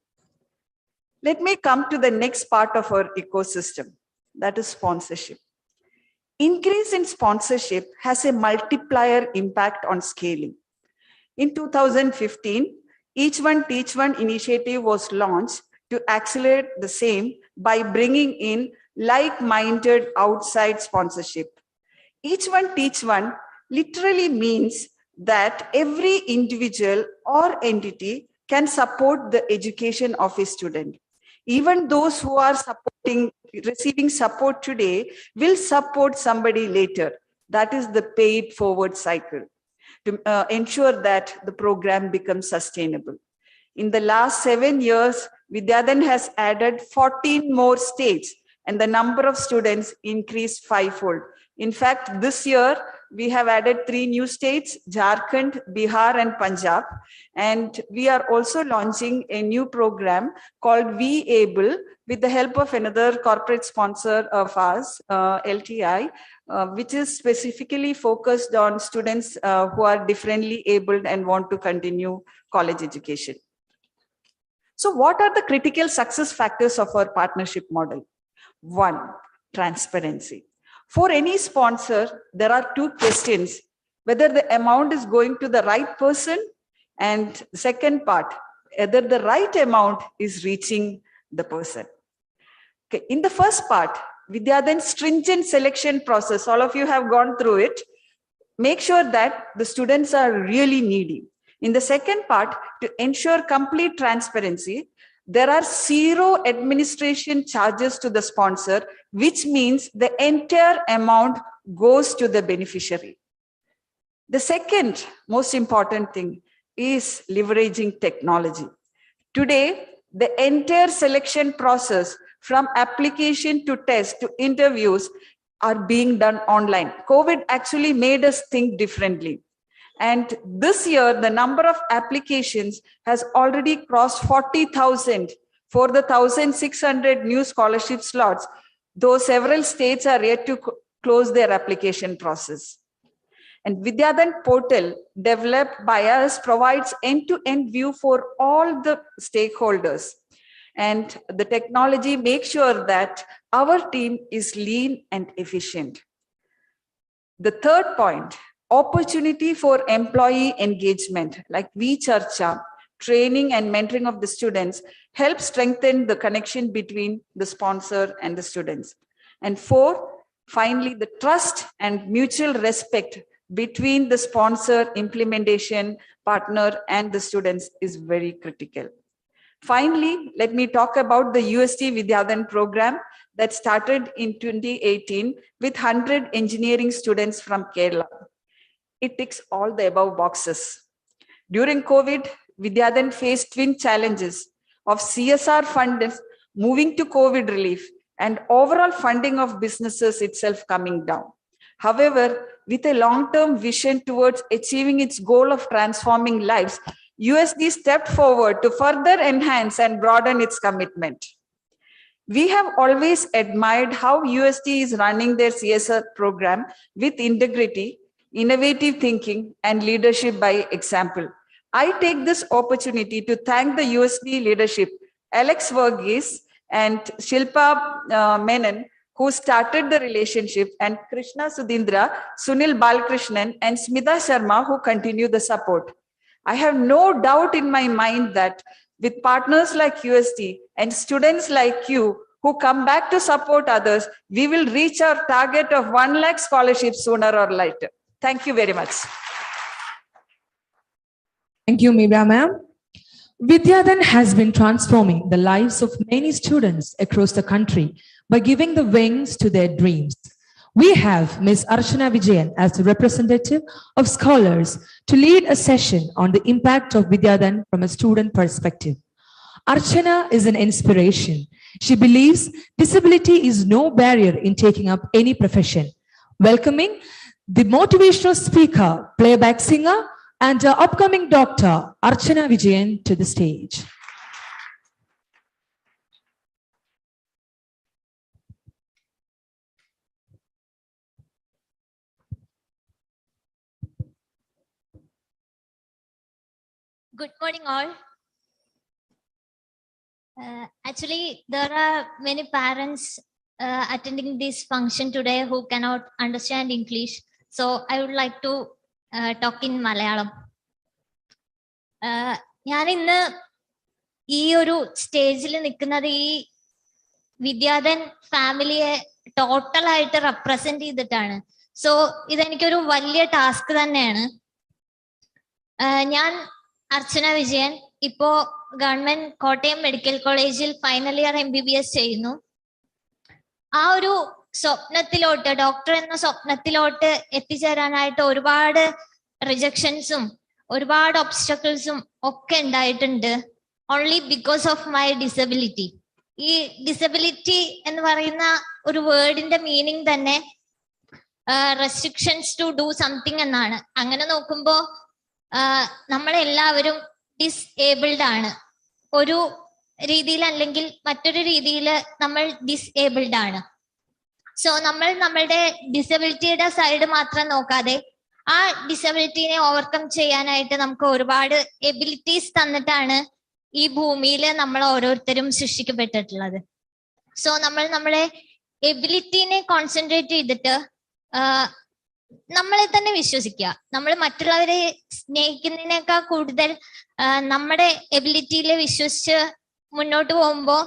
Let me come to the next part of our ecosystem, that is sponsorship. Increase in sponsorship has a multiplier impact on scaling. In 2015, Each One Teach One initiative was launched to accelerate the same by bringing in like-minded outside sponsorship. Each One Teach One literally means that every individual or entity can support the education of a student. Even those who are receiving support today will support somebody later. That is the paid forward cycle to ensure that the program becomes sustainable. In the last 7 years, Vidyadhan has added 14 more states and the number of students increased 5-fold. In fact, this year, we have added 3 new states, Jharkhand, Bihar, and Punjab. And we are also launching a new program called We Able with the help of another corporate sponsor of ours, LTI, which is specifically focused on students who are differently abled and want to continue college education. So what are the critical success factors of our partnership model? 1, transparency. For any sponsor, there are 2 questions: whether the amount is going to the right person, and the second part, whether the right amount is reaching the person. Okay. In the first part, Vidyadhan's stringent selection process, all of you have gone through it. Make sure that the students are really needy. In the second part, to ensure complete transparency, there are 0 administration charges to the sponsor, which means the entire amount goes to the beneficiary. The second most important thing is leveraging technology. Today, the entire selection process from application to test to interviews are being done online. COVID actually made us think differently. And this year, the number of applications has already crossed 40,000 for the 1,600 new scholarship slots, though several states are yet to close their application process. And Vidyadhan portal developed by us provides end-to-end view for all the stakeholders. And the technology makes sure that our team is lean and efficient. The third point, opportunity for employee engagement like V-Charcha, training and mentoring of the students help strengthen the connection between the sponsor and the students. And 4, finally, the trust and mutual respect between the sponsor, implementation partner, and the students is very critical. Finally, let me talk about the UST Vidyadhan program that started in 2018 with 100 engineering students from Kerala. It ticks all the above boxes. During COVID, Vidyadhan faced twin challenges of CSR funds moving to COVID relief and overall funding of businesses itself coming down. However, with a long-term vision towards achieving its goal of transforming lives, USD stepped forward to further enhance and broaden its commitment. We have always admired how USD is running their CSR program with integrity, innovative thinking, and leadership by example. I take this opportunity to thank the USD leadership, Alex Verghese and Shilpa Menon, who started the relationship, and Krishna Sudhindra, Sunil Balkrishnan, and Smita Sharma, who continue the support. I have no doubt in my mind that with partners like USD and students like you who come back to support others, we will reach our target of 1 lakh scholarships sooner or later. Thank you very much. Thank you, Mira ma'am. Vidyadhan has been transforming the lives of many students across the country by giving the wings to their dreams. We have Ms. Archana Vijayan as the representative of scholars to lead a session on the impact of Vidyadhan from a student perspective. Archana is an inspiration. She believes disability is no barrier in taking up any profession. Welcoming the motivational speaker, playback singer, and our upcoming doctor, Archana Vijayan, to the stage. Good morning, all. Actually, there are many parents attending this function today who cannot understand English. So I would like to talk in Malayalam. ഞാൻ ഇന്ന് ഈ ഒരു സ്റ്റേജിൽ നിൽക്കുന്നത് ഈ വിദ്യാധൻ ഫാമിലിയെ ടോട്ടലായിട്ട് represent ചെയ്തിട്ടാണ്. So ഇതെനിക്കൊരു വലിയ ടാസ്ക് തന്നെയാണ്. ഞാൻ അർച്ചന വിജയൻ ഇപ്പോ ഗവൺമെന്റ് കോട്ടയം മെഡിക്കൽ കോളേജിൽ ഫൈനൽ ഇയർ MBBS ചെയ്യുന്നു. ആ ഒരു സ്വപ്നത്തിലോട്ട്, ഡോക്ടർ എന്ന സ്വപ്നത്തിലോട്ട് എത്തിച്ചേരാനായിട്ട് ഒരുപാട് റിജക്ഷൻസും ഒരുപാട് ഒബ്സ്റ്റക്കിൾസും ഒക്കെ ഉണ്ടായിട്ടുണ്ട്. Only because of my disability. ഈ ഡിസബിലിറ്റി എന്ന് പറയുന്ന ഒരു വേർഡിന്റെ മീനിങ് തന്നെ റെസ്ട്രിക്ഷൻസ് ടു ഡു സംതിങ് എന്നാണ്. അങ്ങനെ നോക്കുമ്പോൾ നമ്മളെല്ലാവരും ഡിസേബിൾഡ് ആണ്. ഒരു രീതിയിൽ അല്ലെങ്കിൽ മറ്റൊരു രീതിയിൽ നമ്മൾ ഡിസേബിൾഡ് ആണ്. സോ നമ്മൾ നമ്മളുടെ ഡിസബിലിറ്റിയുടെ സൈഡ് മാത്രം നോക്കാതെ ആ ഡിസബിലിറ്റിനെ ഓവർകം ചെയ്യാനായിട്ട് നമുക്ക് ഒരുപാട് എബിലിറ്റീസ് തന്നിട്ടാണ് ഈ ഭൂമിയിൽ നമ്മൾ ഓരോരുത്തരും സൃഷ്ടിക്കപ്പെട്ടിട്ടുള്ളത്. സോ നമ്മൾ നമ്മളെ എബിലിറ്റിനെ കോൺസെൻട്രേറ്റ് ചെയ്തിട്ട് നമ്മളെ തന്നെ വിശ്വസിക്കുക. നമ്മൾ മറ്റുള്ളവരെ സ്നേഹിക്കുന്നതിനേക്കാൾ കൂടുതൽ നമ്മുടെ എബിലിറ്റിയിൽ വിശ്വസിച്ച് മുന്നോട്ട് പോകുമ്പോൾ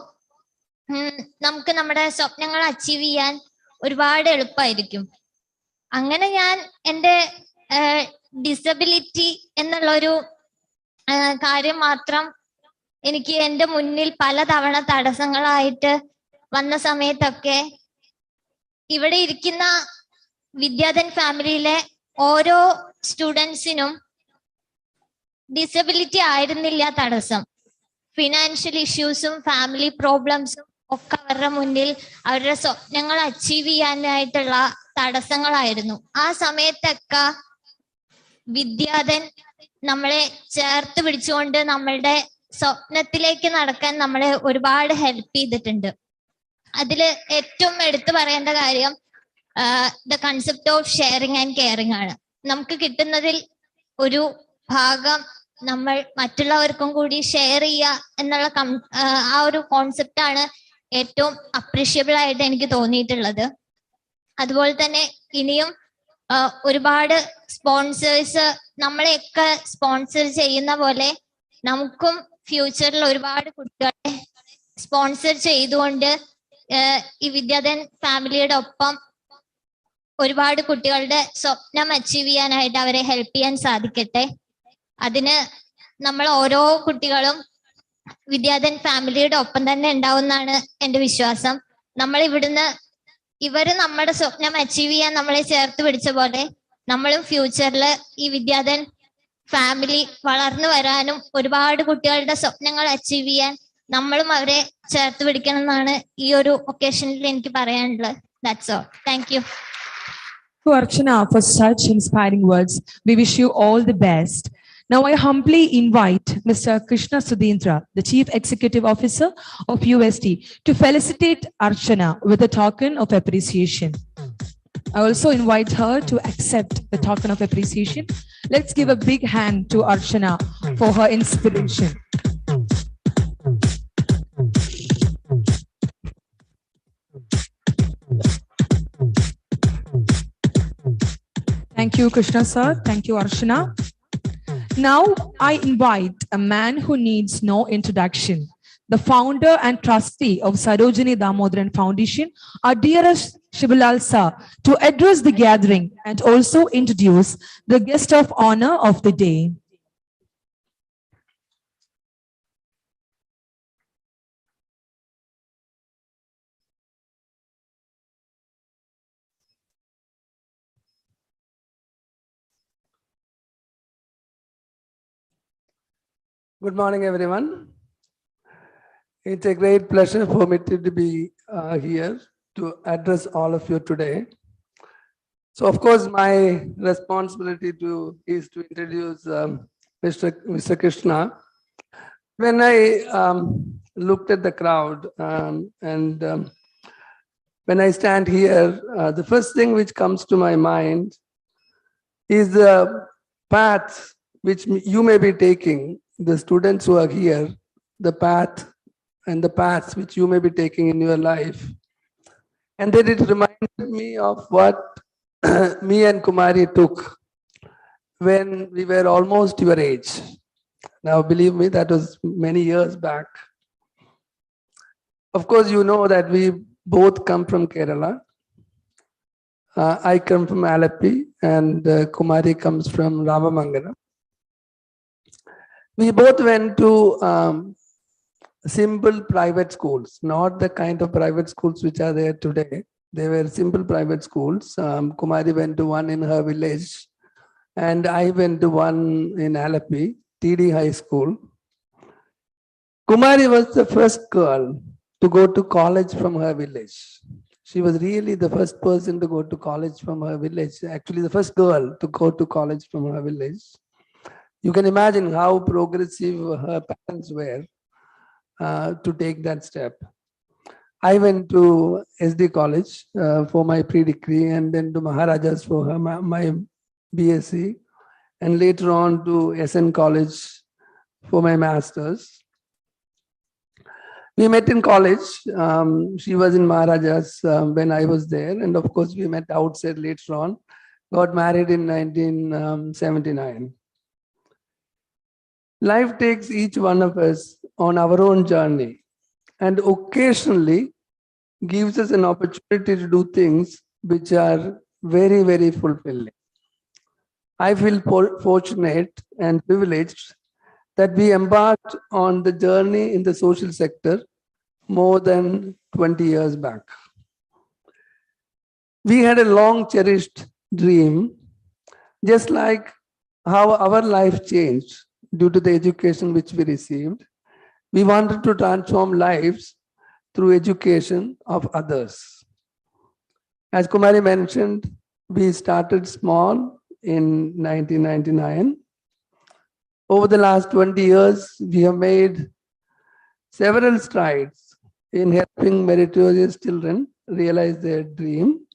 നമുക്ക് നമ്മുടെ സ്വപ്നങ്ങൾ അച്ചീവ് ചെയ്യാൻ ഒരുപാട് എളുപ്പമായിരിക്കും. അങ്ങനെ ഞാൻ എൻ്റെ ഡിസബിലിറ്റി എന്നുള്ളൊരു കാര്യം മാത്രം എനിക്ക് എൻ്റെ മുന്നിൽ പലതവണ തടസ്സങ്ങളായിട്ട് വന്ന സമയത്തൊക്കെ ഇവിടെ ഇരിക്കുന്ന വിദ്യാധൻ ഫാമിലിയിലെ ഓരോ സ്റ്റുഡൻസിനും ഡിസബിലിറ്റി ആയിരുന്നില്ല തടസ്സം. ഫിനാൻഷ്യൽ ഇഷ്യൂസും ഫാമിലി പ്രോബ്ലംസും ഒക്കെ അവരുടെ മുന്നിൽ അവരുടെ സ്വപ്നങ്ങൾ അച്ചീവ് ചെയ്യാനായിട്ടുള്ള തടസ്സങ്ങളായിരുന്നു. ആ സമയത്തൊക്കെ വിദ്യാധൻ നമ്മളെ ചേർത്ത് പിടിച്ചുകൊണ്ട് നമ്മളുടെ സ്വപ്നത്തിലേക്ക് നടക്കാൻ നമ്മളെ ഒരുപാട് ഹെൽപ്പ് ചെയ്തിട്ടുണ്ട്. അതിൽ ഏറ്റവും എടുത്തു പറയേണ്ട കാര്യം the concept of sharing and caring ആണ്. നമുക്ക് കിട്ടുന്നതിൽ ഒരു ഭാഗം നമ്മൾ മറ്റുള്ളവർക്കും കൂടി ഷെയർ ചെയ്യുക എന്നുള്ള ആ ഒരു കോൺസെപ്റ്റ് ആണ് ഏറ്റവും അപ്രീഷ്യബിൾ ആയിട്ട് എനിക്ക് തോന്നിയിട്ടുള്ളത്. അതുപോലെ തന്നെ ഇനിയും ഒരുപാട് സ്പോൺസേഴ്സ് നമ്മളെയൊക്കെ സ്പോൺസർ ചെയ്യുന്ന പോലെ നമുക്കും ഫ്യൂച്ചറിൽ ഒരുപാട് കുട്ടികളെ സ്പോൺസർ ചെയ്തുകൊണ്ട് ഈ വിദ്യാധൻ ഫാമിലിയുടെ ഒപ്പം ഒരുപാട് കുട്ടികളുടെ സ്വപ്നം അച്ചീവ് ചെയ്യാനായിട്ട് അവരെ ഹെൽപ്പ് ചെയ്യാൻ സാധിക്കട്ടെ. അതിന് നമ്മൾ ഓരോ കുട്ടികളും വിദ്യാധൻ ഫാമിലിയുടെ ഒപ്പം തന്നെ ഉണ്ടാവുമെന്നാണ് എൻ്റെ വിശ്വാസം. നമ്മൾ ഇവിടുന്ന് ഇവര് നമ്മുടെ സ്വപ്നം അച്ചീവ് ചെയ്യാൻ നമ്മളെ ചേർത്ത് പിടിച്ച പോലെ നമ്മളും ഫ്യൂച്ചറിൽ ഈ വിദ്യാധൻ ഫാമിലി വളർന്നു വരാനും ഒരുപാട് കുട്ടികളുടെ സ്വപ്നങ്ങൾ അച്ചീവ് ചെയ്യാൻ നമ്മളും അവരെ ചേർത്ത് പിടിക്കണം എന്നാണ് ഈ ഒരു ഒക്കേഷനിൽ എനിക്ക് പറയാനുള്ളത്. That's all. Thank you. To Archana for such inspiring words. We wish you all the best. Now I humbly invite Mr. Krishna Sudhindra, the Chief Executive Officer of UST, to felicitate Archana with a token of appreciation. I also invite her to accept the token of appreciation. Let's give a big hand to Archana for her inspiration. Thank you, Krishna sir. Thank you, Archana. Now I invite a man who needs no introduction, the founder and trustee of Sarojini Damodaran Foundation, our dearest Shibalal sir, to address the gathering and also introduce the guest of honor of the day. Good morning, everyone. It's a great pleasure for me to be here to address all of you today. So, of course, my responsibility is to introduce Mr. Krishna. When I looked at the crowd and when I stand here, the first thing which comes to my mind is the path which you may be taking. The students who are here, the path and the paths which you may be taking in your life. And then it reminded me of what me and Kumari took when we were almost your age. Now, believe me, that was many years back. Of course, you know that we both come from Kerala. I come from Alapi and Kumari comes from Ramamangalam. We both went to simple private schools, not the kind of private schools which are there today. They were simple private schools. Kumari went to one in her village and I went to one in Alapi, TD High School. Kumari was the first girl to go to college from her village. She was really the first person to go to college from her village, actually the first girl to go to college from her village. You can imagine how progressive her parents were to take that step. I went to SD College for my pre-degree and then to Maharajas for my BSc and later on to SN College for my master's. We met in college. She was in Maharajas when I was there. And of course, we met outside later on. Got married in 1979. Life takes each one of us on our own journey and occasionally gives us an opportunity to do things which are very, very fulfilling. I feel fortunate and privileged that we embarked on the journey in the social sector more than 20 years back. We had a long cherished dream, just like how our life changed due to the education which we received. We wanted to transform lives through education of others. As Kumari mentioned, we started small in 1999. Over the last 20 years, we have made several strides in helping meritorious children realize their dream.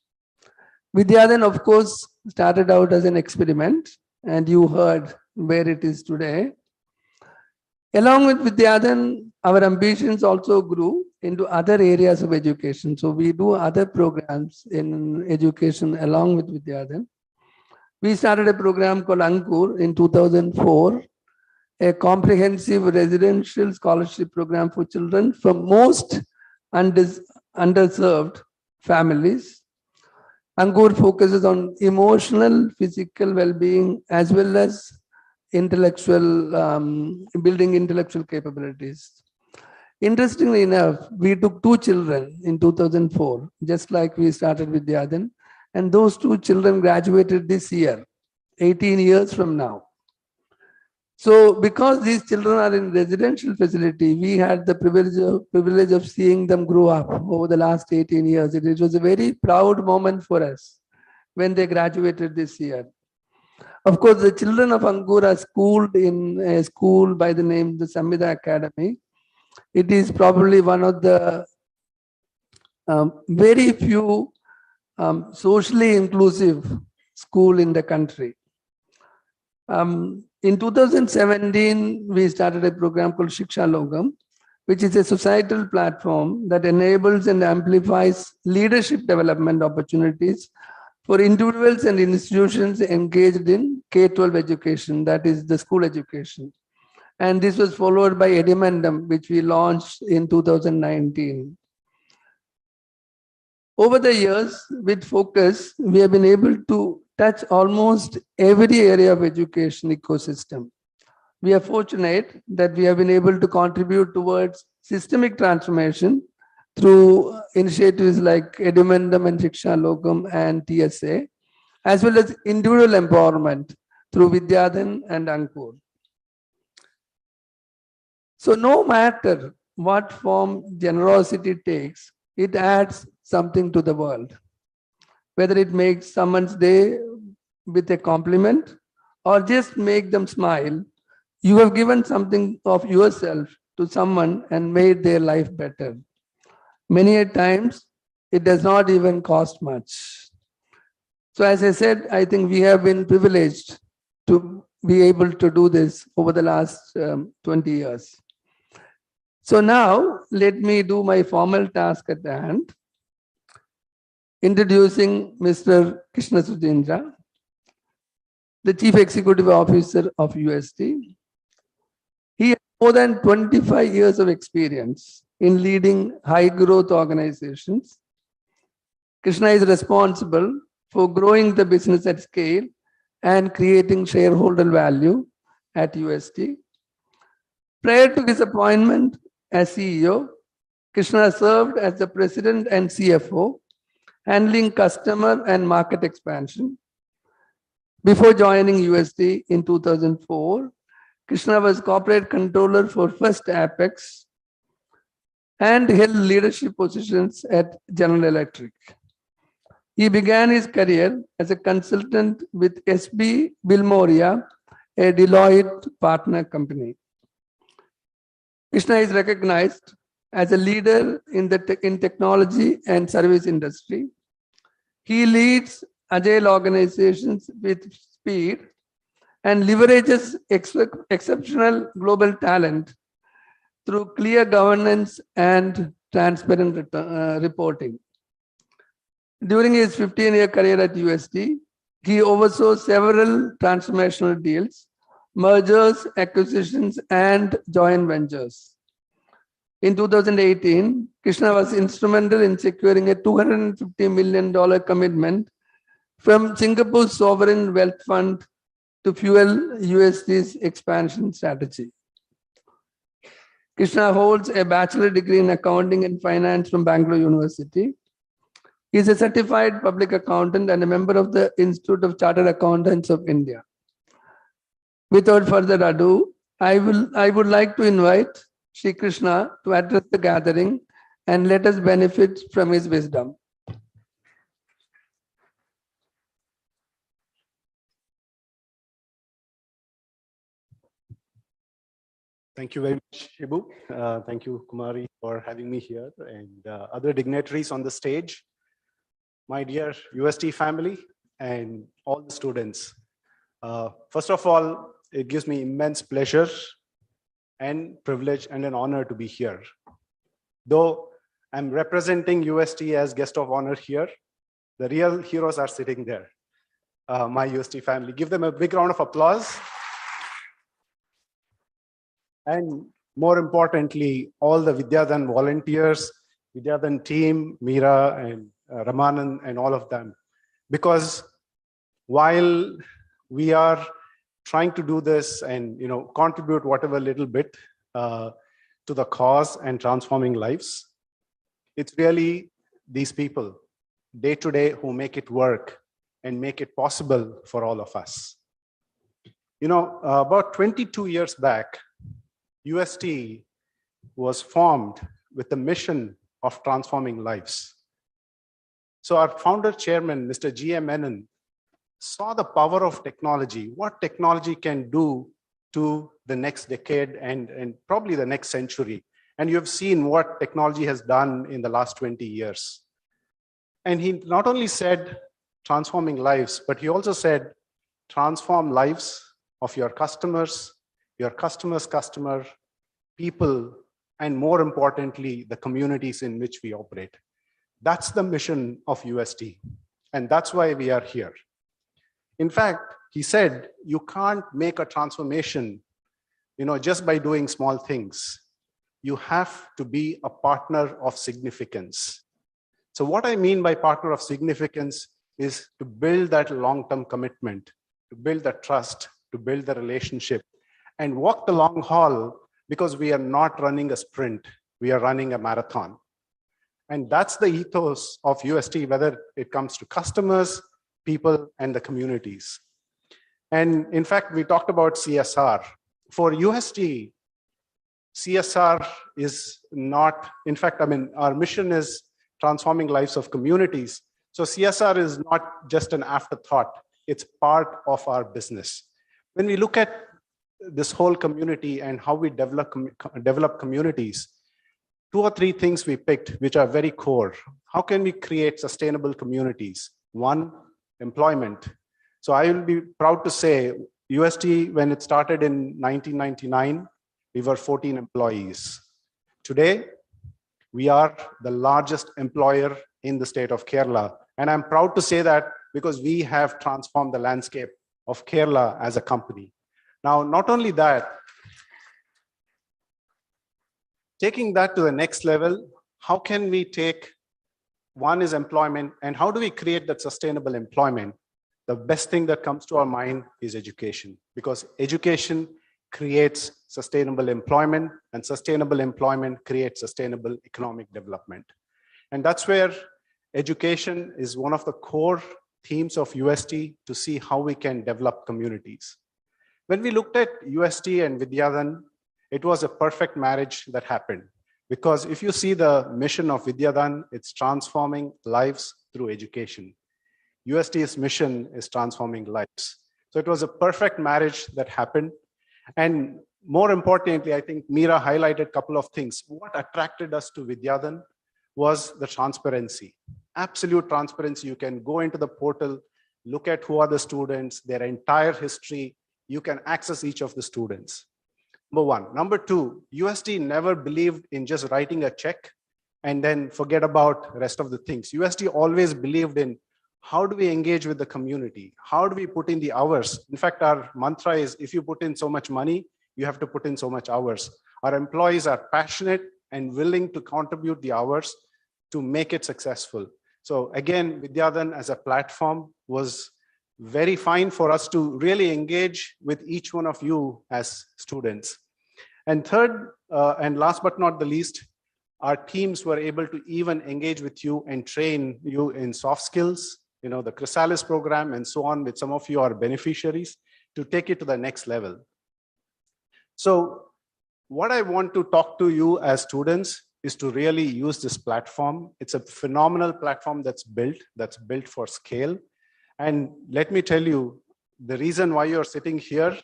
Vidyadhan, of course, started out as an experiment, and you heard where it is today. Along with Vidyadhan, our ambitions also grew into other areas of education. So we do other programs in education along with Vidyadhan. We started a program called Ankur in 2004, a comprehensive residential scholarship program for children from most underserved families. Ankur focuses on emotional, physical well-being as well as intellectual, building intellectual capabilities. Interestingly enough, we took 2 children in 2004, just like we started with Vidyadhan, and those 2 children graduated this year, 18 years from now. So because these children are in residential facility, we had the privilege of seeing them grow up over the last 18 years. It was a very proud moment for us when they graduated this year. Of course, the children of Ankur are schooled in a school by the name the Samhita Academy. It is probably one of the very few socially inclusive school in the country. In 2017, we started a program called Shiksha Logam, which is a societal platform that enables and amplifies leadership development opportunities for individuals and institutions engaged in K-12 education, that is the school education. And this was followed by Edimendum, which we launched in 2019. Over the years, with focus, we have been able to touch almost every area of education ecosystem. We are fortunate that we have been able to contribute towards systemic transformation through initiatives like Edimendum and Shiksha Logam and TSA, as well as individual empowerment through Vidyadhan and Ankur. So no matter what form generosity takes, it adds something to the world. Whether it makes someone's day with a compliment or just make them smile, you have given something of yourself to someone and made their life better. Many a times, it does not even cost much. So as I said, I think we have been privileged to be able to do this over the last 20 years. So now, let me do my formal task at hand. Introducing Mr. Krishna Sudhindra, the Chief Executive Officer of UST. He has more than 25 years of experience in leading high growth organizations. Krishna is responsible for growing the business at scale and creating shareholder value at UST. Prior to his appointment as CEO, Krishna served as the President and CFO, handling customer and market expansion. Before joining UST in 2004, Krishna was corporate controller for First Apex, and held leadership positions at General Electric. He began his career as a consultant with SB Bilmoria, a Deloitte partner company. Krishna is recognized as a leader in technology and service industry. He leads agile organizations with speed and leverages exceptional global talent through clear governance and transparent reporting. During his 15-year career at UST, he oversaw several transformational deals, mergers, acquisitions, and joint ventures. In 2018, Krishna was instrumental in securing a $250 million commitment from Singapore's Sovereign Wealth Fund to fuel UST's expansion strategy. Krishna holds a bachelor degree in accounting and finance from Bangalore University. He is a certified public accountant and a member of the Institute of Chartered Accountants of India. Without further ado, I would like to invite Shri Krishna to address the gathering and let us benefit from his wisdom. Thank you very much, Shibu. Thank you, Kumari, for having me here, and other dignitaries on the stage. My dear UST family and all the students. First of all, it gives me immense pleasure and privilege and an honor to be here. Though I'm representing UST as guest of honor here, the real heroes are sitting there, my UST family. Give them a big round of applause. And more importantly, all the Vidyadhan volunteers, Vidyadhan team, Meera and Ramanan and all of them. Because while we are trying to do this and contribute whatever little bit to the cause and transforming lives, it's really these people day to day who make it work and make it possible for all of us. About 22 years back, UST was formed with the mission of transforming lives. So our founder chairman, Mr. G.M. Menon, saw the power of technology, what technology can do to the next decade and probably the next century. And you have seen what technology has done in the last 20 years. And he not only said transforming lives, but he also said transform lives of your customers' customer, people, and more importantly, the communities in which we operate. That's the mission of UST. And that's why we are here. In fact, he said, you can't make a transformation, just by doing small things. You have to be a partner of significance. So what I mean by partner of significance is to build that long-term commitment, to build that trust, to build the relationship, and walk the long haul, because we are not running a sprint, we are running a marathon. And that's the ethos of UST, whether it comes to customers, people, and the communities. And in fact, we talked about CSR. For UST, CSR is not, in fact, our mission is transforming lives of communities. So CSR is not just an afterthought, it's part of our business. When we look at this whole community and how we develop communities, 2 or 3 things we picked, which are very core. How can we create sustainable communities? 1, employment. So I will be proud to say, UST, when it started in 1999, we were 14 employees. Today, we are the largest employer in the state of Kerala. And I'm proud to say that because we have transformed the landscape of Kerala as a company. Now, not only that, taking that to the next level, how can we take, 1 is employment, and how do we create that sustainable employment? The best thing that comes to our mind is education, because education creates sustainable employment, and sustainable employment creates sustainable economic development. And that's where education is one of the core themes of UST to see how we can develop communities. When we looked at UST and Vidyadhan, it was a perfect marriage that happened. Because if you see the mission of Vidyadhan, it's transforming lives through education. UST's mission is transforming lives. So it was a perfect marriage that happened. And more importantly, I think Meera highlighted a couple of things. What attracted us to Vidyadhan was the transparency, absolute transparency. You can go into the portal, look at who are the students, their entire history. You can access each of the students. Number one. Number two, UST never believed in just writing a check and then forget about rest of the things. UST always believed in how do we engage with the community? How do we put in the hours? In fact, our mantra is if you put in so much money, you have to put in so much hours. Our employees are passionate and willing to contribute the hours to make it successful. So again, Vidyadhan as a platform was very fine for us to really engage with each one of you as students. And third, and last but not the least, our teams were able to even engage with you and train you in soft skills, the Chrysalis program and so on, with some of you are beneficiaries, to take it to the next level. So what I want to talk to you as students is to really use this platform. It's a phenomenal platform that's built for scale. And let me tell you, the reason why you're sitting here,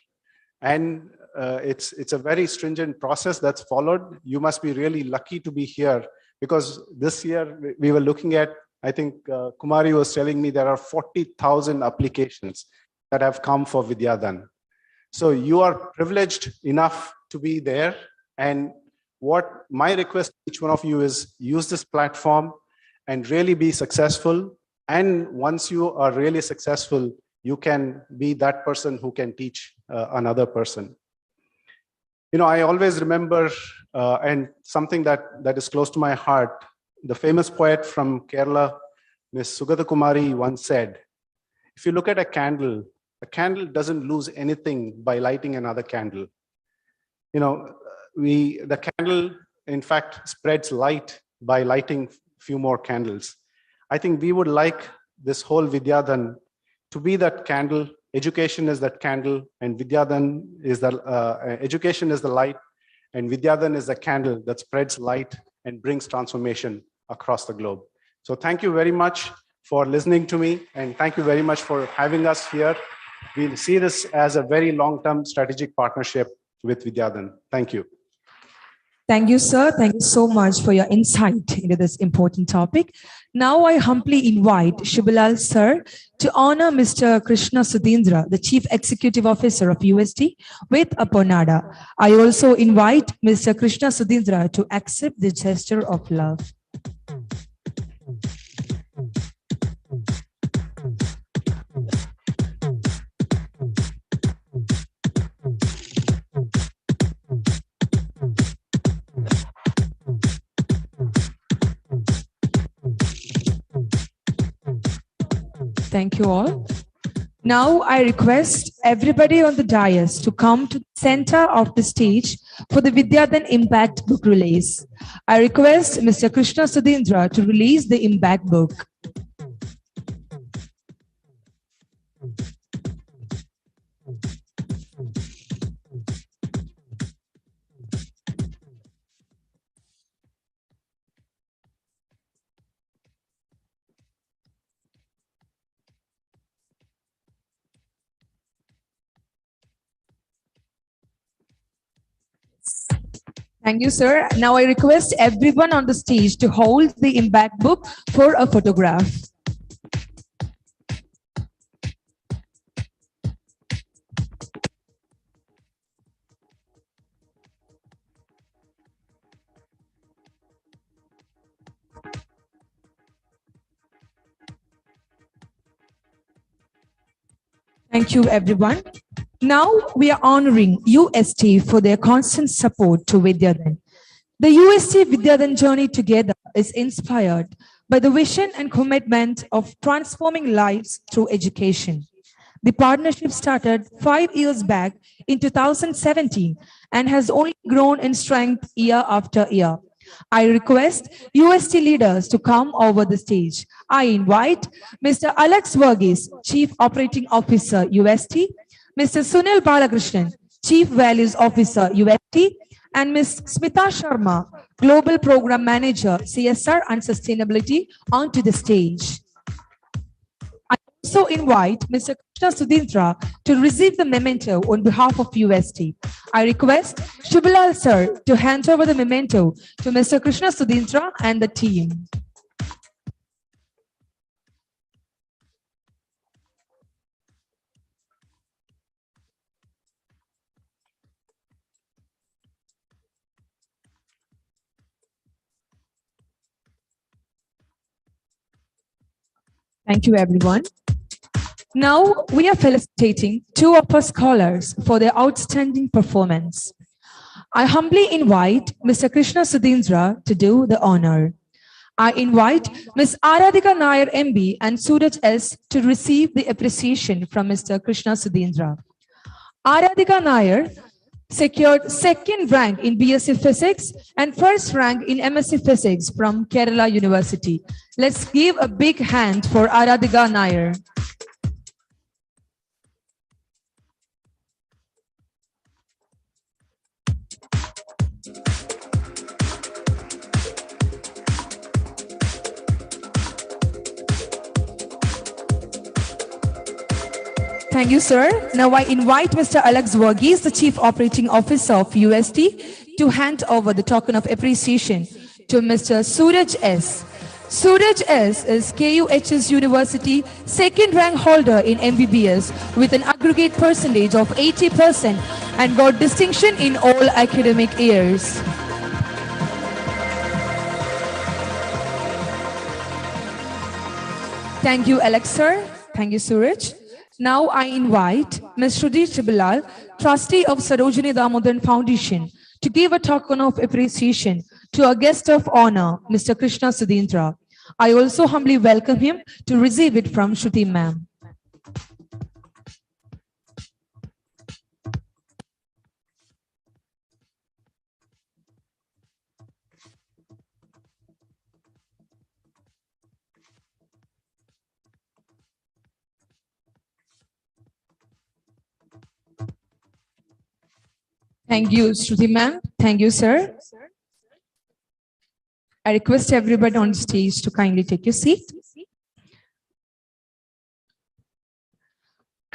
and it's a very stringent process that's followed. You must be really lucky to be here, because this year we were looking at, I think Kumari was telling me there are 40,000 applications that have come for Vidyadhan. So you are privileged enough to be there. And what my request to each one of you is, use this platform and really be successful. And once you are really successful, you can be that person who can teach another person. I always remember, and something that is close to my heart, the famous poet from Kerala, Ms. Sugata Kumari, once said, if you look at a candle doesn't lose anything by lighting another candle. The candle, in fact, spreads light by lighting few more candles. I think we would like this whole Vidyadhan to be that candle. Education is that candle, and Vidyadhan is the education is the light, and Vidyadhan is the candle that spreads light and brings transformation across the globe. So thank you very much for listening to me, and thank you very much for having us here. We'll see this as a very long-term strategic partnership with Vidyadhan. Thank you. Thank you, sir. Thank you so much for your insight into this important topic. Now I humbly invite Shibalal sir to honor Mr. Krishna Sudhindra, the Chief Executive Officer of UST, with a ponada. I also invite Mr. Krishna Sudhindra to accept the gesture of love. Thank you all. Now I request everybody on the dais to come to the center of the stage for the Vidyadhan Impact Book release. I request Mr. Krishna Sudhindra to release the Impact Book. Thank you, sir. Now I request everyone on the stage to hold the Impact Book for a photograph. Thank you, everyone. Now we are honoring UST for their constant support to Vidyadhan. The UST Vidyadhan journey together is inspired by the vision and commitment of transforming lives through education. The partnership started 5 years back in 2017 and has only grown in strength year after year. I request UST leaders to come over the stage. I invite Mr. Alex Verghese, Chief Operating Officer, UST, Mr. Sunil Balakrishnan, Chief Values Officer, UST, and Ms. Smita Sharma, Global Program Manager, CSR and Sustainability, onto the stage. I also invite Mr. Krishna Sudhindra to receive the memento on behalf of UST. I request Shubhalal sir to hand over the memento to Mr. Krishna Sudhindra and the team. Thank you, everyone. Now we are felicitating two of our scholars for their outstanding performance. I humbly invite Mr. Krishna Sudhindra to do the honor. I invite Ms. Aradhika Nair MB and Suraj S to receive the appreciation from Mr. Krishna Sudhindra. Aradhika Nair secured second rank in BSc Physics and first rank in MSc Physics from Kerala University. Let's give a big hand for Aradhika Nair. Thank you, sir. Now I invite Mr. Alex Varghese, the Chief Operating Officer of UST, to hand over the token of appreciation to Mr. Suraj S. Suraj S is KUHS University second rank holder in MBBS with an aggregate percentage of 80% and got distinction in all academic years. Thank you, Alex, sir. Thank you, Suraj. Now I invite Ms. Shruti Chibilal, trustee of Sarojini Damodaran Foundation, to give a token of appreciation to our guest of honor, Mr. Krishna Sudhindra. I also humbly welcome him to receive it from Shruti ma'am. Thank you, Shruti ma'am. Thank you, sir. I request everybody on stage to kindly take your seat.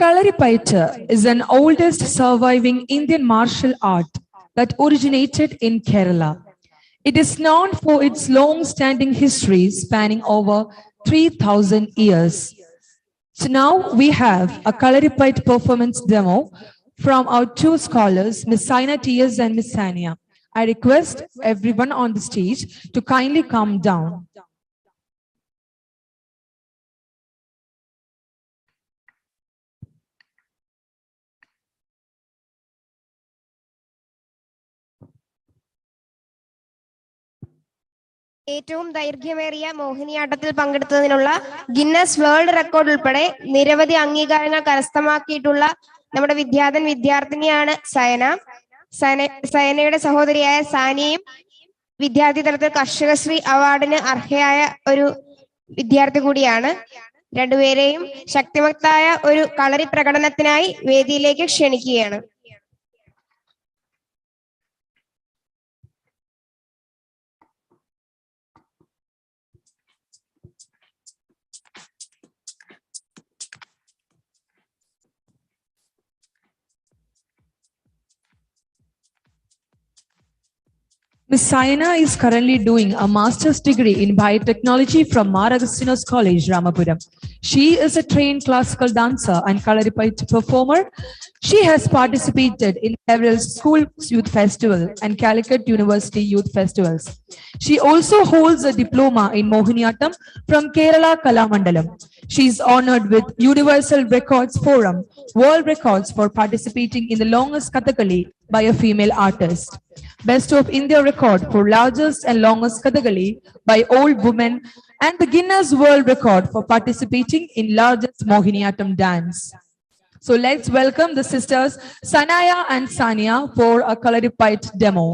Kalaripaita is an oldest surviving Indian martial art that originated in Kerala. It is known for its long-standing history spanning over 3,000 years. So now we have a Kalaripayat performance demo from our two scholars, Ms. Saina T.S. and Ms. Sania. I request everyone on the stage to kindly come down. ഏറ്റവും ദൈർഘ്യമേറിയ മോഹിനിയാട്ടത്തിൽ പങ്കെടുത്തതിനുള്ള Guinness world record ഉൾപ്പെടെ നിരവധി അംഗീകാരങ്ങൾ കരസ്ഥമാക്കിയിട്ടുള്ള നമ്മുടെ വിദ്യാധൻ വിദ്യാർത്ഥിനിയാണ് സയനയുടെ സഹോദരിയായ സാനിയയും വിദ്യാർത്ഥി തലത്തിൽ കർഷകശ്രീ അവാർഡിന് അർഹയായ ഒരു വിദ്യാർത്ഥി കൂടിയാണ്. രണ്ടുപേരെയും ശക്തിമത്തായ ഒരു കളരി പ്രകടനത്തിനായി വേദിയിലേക്ക് ക്ഷണിക്കുകയാണ്. Ms. Saina is currently doing a master's degree in biotechnology from Mar Agustino's College, Ramapuram. She is a trained classical dancer and Kalaripayat performer. She has participated in several school youth festivals and Calicut University youth festivals. She also holds a diploma in Mohiniyattam from Kerala Kalamandalam. She is honored with Universal Records Forum World Records for participating in the longest Kathakali by a female artist. Best of India record for largest and longest Kathakali by old women and the Guinness World Record for participating in largest Mohiniyattam dance. So let's welcome the sisters Sanaya and Sania for a Kalaripayat demo.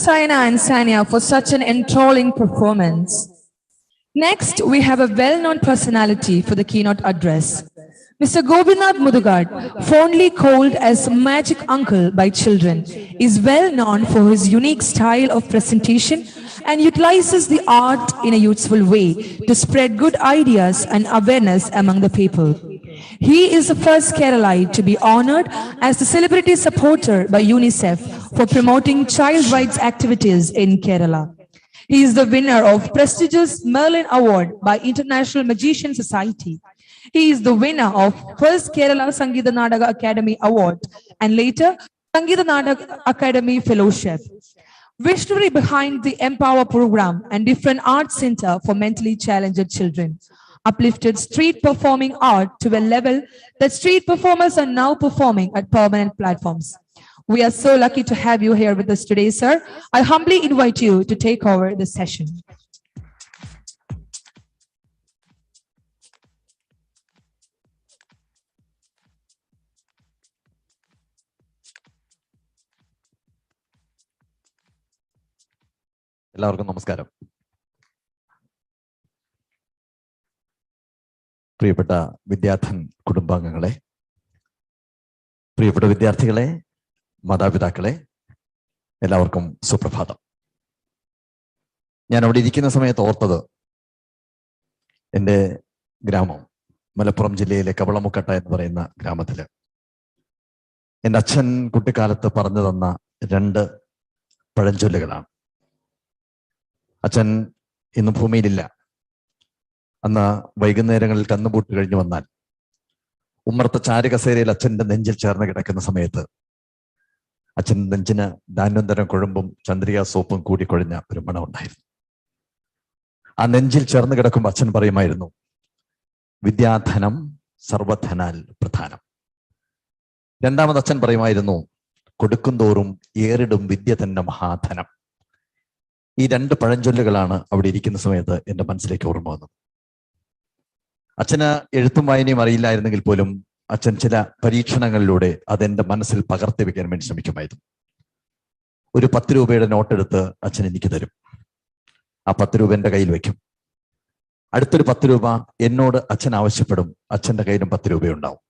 Sayana and Sanya for such an enthralling performance. Next, we have a well-known personality for the keynote address. Mr. Gobinath Mudugad, fondly called as Magic Uncle by children, is well known for his unique style of presentation and utilizes the art in a useful way to spread good ideas and awareness among the people. He is the first Keralite to be honored as the celebrity supporter by UNICEF for promoting child rights activities in Kerala. He is the winner of prestigious Merlin Award by International Magician Society. He is the winner of first Kerala Sangeeta Nadaga Academy Award and later Sangeeta Nadaga Academy Fellowship. Visionary behind the Empower program and different art center for mentally challenged children. Uplifted street performing art to a level that street performers are now performing at permanent platforms. We are so lucky to have you here with us today, sir. I humbly invite you to take over the session. എല്ലാവർക്കും നമസ്കാരം. പ്രിയപ്പെട്ട വിദ്യാധൻ കുടുംബാംഗങ്ങളെ, പ്രിയപ്പെട്ട വിദ്യാർത്ഥികളെ, മാതാപിതാക്കളെ, എല്ലാവർക്കും സുപ്രഭാതം. ഞാൻ അവിടെ ഇരിക്കുന്ന സമയത്ത് ഓർത്തത് എൻ്റെ ഗ്രാമം മലപ്പുറം ജില്ലയിലെ കവളമുക്കട്ട എന്ന് പറയുന്ന ഗ്രാമത്തില് എൻ്റെ അച്ഛൻ കുട്ടിക്കാലത്ത് പറഞ്ഞു തന്ന 2 പഴഞ്ചൊല്ലുകളാണ്. അച്ഛൻ ഇന്ന് ഭൂമിയിലില്ല. അന്ന് വൈകുന്നേരങ്ങളിൽ കന്നുപൂട്ട് കഴിഞ്ഞു വന്നാൽ ഉമ്മറത്തെ ചാരുകസേരയിൽ അച്ഛൻ്റെ നെഞ്ചിൽ ചേർന്ന് കിടക്കുന്ന സമയത്ത് അച്ഛൻ നെഞ്ചിന് ധാന്വന്തരം കുഴമ്പും ചന്ദ്രിക സോപ്പും കൂടി കൊഴിഞ്ഞ ഒരു മണം ഉണ്ടായിരുന്നു. ആ നെഞ്ചിൽ ചേർന്ന് കിടക്കുമ്പോൾ അച്ഛൻ പറയുമായിരുന്നു, വിദ്യാധനം സർവധനാൽ പ്രധാനം. രണ്ടാമത് അച്ഛൻ പറയുമായിരുന്നു, കൊടുക്കും തോറും ഏറിടും വിദ്യ തന്നെ മഹാധനം. ഈ 2 പഴഞ്ചൊല്ലുകളാണ് അവിടെ ഇരിക്കുന്ന സമയത്ത് എൻ്റെ മനസ്സിലേക്ക് ഓർമ്മ വന്നത്. അച്ഛന് എഴുത്തും വായനയും അറിയില്ലായിരുന്നെങ്കിൽ പോലും അച്ഛൻ ചില പരീക്ഷണങ്ങളിലൂടെ അതെൻ്റെ മനസ്സിൽ പകർത്തി വെക്കാൻ വേണ്ടി ശ്രമിക്കുമായിരുന്നു. ഒരു 10 രൂപയുടെ നോട്ടെടുത്ത് അച്ഛൻ എനിക്ക് തരും. ആ 10 രൂപ എൻ്റെ കയ്യിൽ വെക്കും. അടുത്തൊരു 10 രൂപ എന്നോട് അച്ഛൻ ആവശ്യപ്പെടും. അച്ഛൻ്റെ കയ്യിലും 10 രൂപയുണ്ടാവും.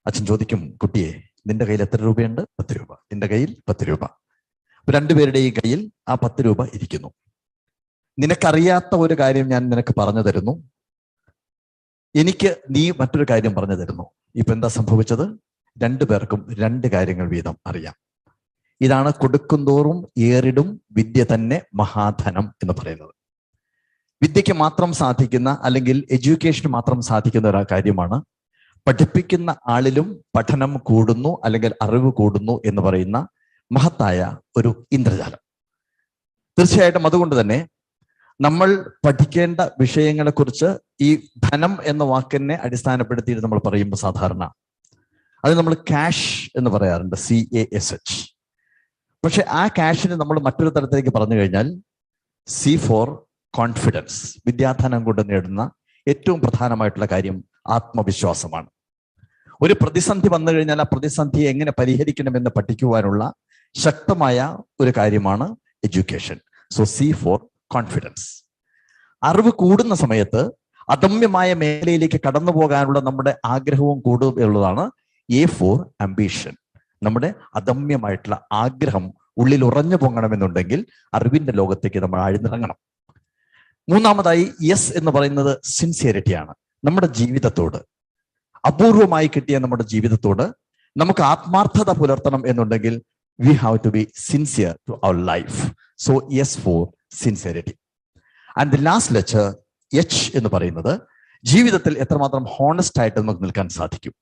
അച്ഛൻ ചോദിക്കും, കുട്ടിയെ നിന്റെ കയ്യിൽ എത്ര രൂപയുണ്ട്? 10 രൂപ. എൻ്റെ കയ്യിൽ 10 രൂപ. 2 പേരുടെയും കയ്യിൽ ആ 10 രൂപ ഇരിക്കുന്നു. നിനക്കറിയാത്ത ഒരു കാര്യം ഞാൻ നിനക്ക് പറഞ്ഞു തരുന്നു, എനിക്ക് നീ മറ്റൊരു കാര്യം പറഞ്ഞു തരുന്നു. ഇപ്പൊ എന്താ സംഭവിച്ചത്? 2 പേർക്കും 2 കാര്യങ്ങൾ വീതം അറിയാം. ഇതാണ് കൊടുക്കും തോറും ഏറിടും വിദ്യ തന്നെ മഹാധനം എന്ന് പറയുന്നത്. വിദ്യക്ക് മാത്രം സാധിക്കുന്ന, അല്ലെങ്കിൽ എഡ്യൂക്കേഷന് മാത്രം സാധിക്കുന്ന ഒരു കാര്യമാണ് പഠിപ്പിക്കുന്ന ആളിലും പഠനം കൂടുന്നു അല്ലെങ്കിൽ അറിവ് കൂടുന്നു എന്ന് പറയുന്ന മഹത്തായ ഒരു ഇന്ദ്രജാലം. തീർച്ചയായിട്ടും അതുകൊണ്ട് തന്നെ നമ്മൾ പഠിക്കേണ്ട വിഷയങ്ങളെക്കുറിച്ച് ഈ ധനം എന്ന വാക്കിനെ അടിസ്ഥാനപ്പെടുത്തിയിട്ട് നമ്മൾ പറയുമ്പോൾ സാധാരണ അത് നമ്മൾ ക്യാഷ് എന്ന് പറയാറുണ്ട്, CASH. പക്ഷെ ആ ക്യാഷിന് നമ്മൾ മറ്റൊരു തരത്തിലേക്ക് പറഞ്ഞു കഴിഞ്ഞാൽ C for കോൺഫിഡൻസ്. വിദ്യാധനം കൊണ്ട് നേടുന്ന ഏറ്റവും പ്രധാനമായിട്ടുള്ള കാര്യം ആത്മവിശ്വാസമാണ്. ഒരു പ്രതിസന്ധി വന്നു കഴിഞ്ഞാൽ ആ പ്രതിസന്ധിയെ എങ്ങനെ പരിഹരിക്കണമെന്ന് പഠിക്കുവാനുള്ള ശക്തമായ ഒരു കാര്യമാണ് education. So C for confidence. അറിവ് കൂടുന്ന സമയത്ത് അദമ്യമായ മേഖലയിലേക്ക് കടന്നു പോകാനുള്ള നമ്മുടെ ആഗ്രഹവും കൂടുകയുള്ളതാണ് A for ambition. നമ്മുടെ അദമ്യമായിട്ടുള്ള ആഗ്രഹം ഉള്ളിൽ ഉറഞ്ഞു പൊങ്ങണമെന്നുണ്ടെങ്കിൽ അറിവിന്റെ ലോകത്തേക്ക് നമ്മൾ ആഴ്ന്നിറങ്ങണം. മൂന്നാമതായി S എന്ന് പറയുന്നത് സിൻസിയറിറ്റിയാണ്. നമ്മുടെ ജീവിതത്തോട്, അപൂർവമായി കിട്ടിയ നമ്മുടെ ജീവിതത്തോട് നമുക്ക് ആത്മാർത്ഥത പുലർത്തണം എന്നുണ്ടെങ്കിൽ we have to be sincere to our life. So S for sincerity. And the last letter H എന്ന് പറയുന്നത് ജീവിതത്തിൽ എത്രമാത്രം ഹോണസ്റ്റ് ആയിട്ട് നമുക്ക് നിൽക്കാൻ സാധിക്കും,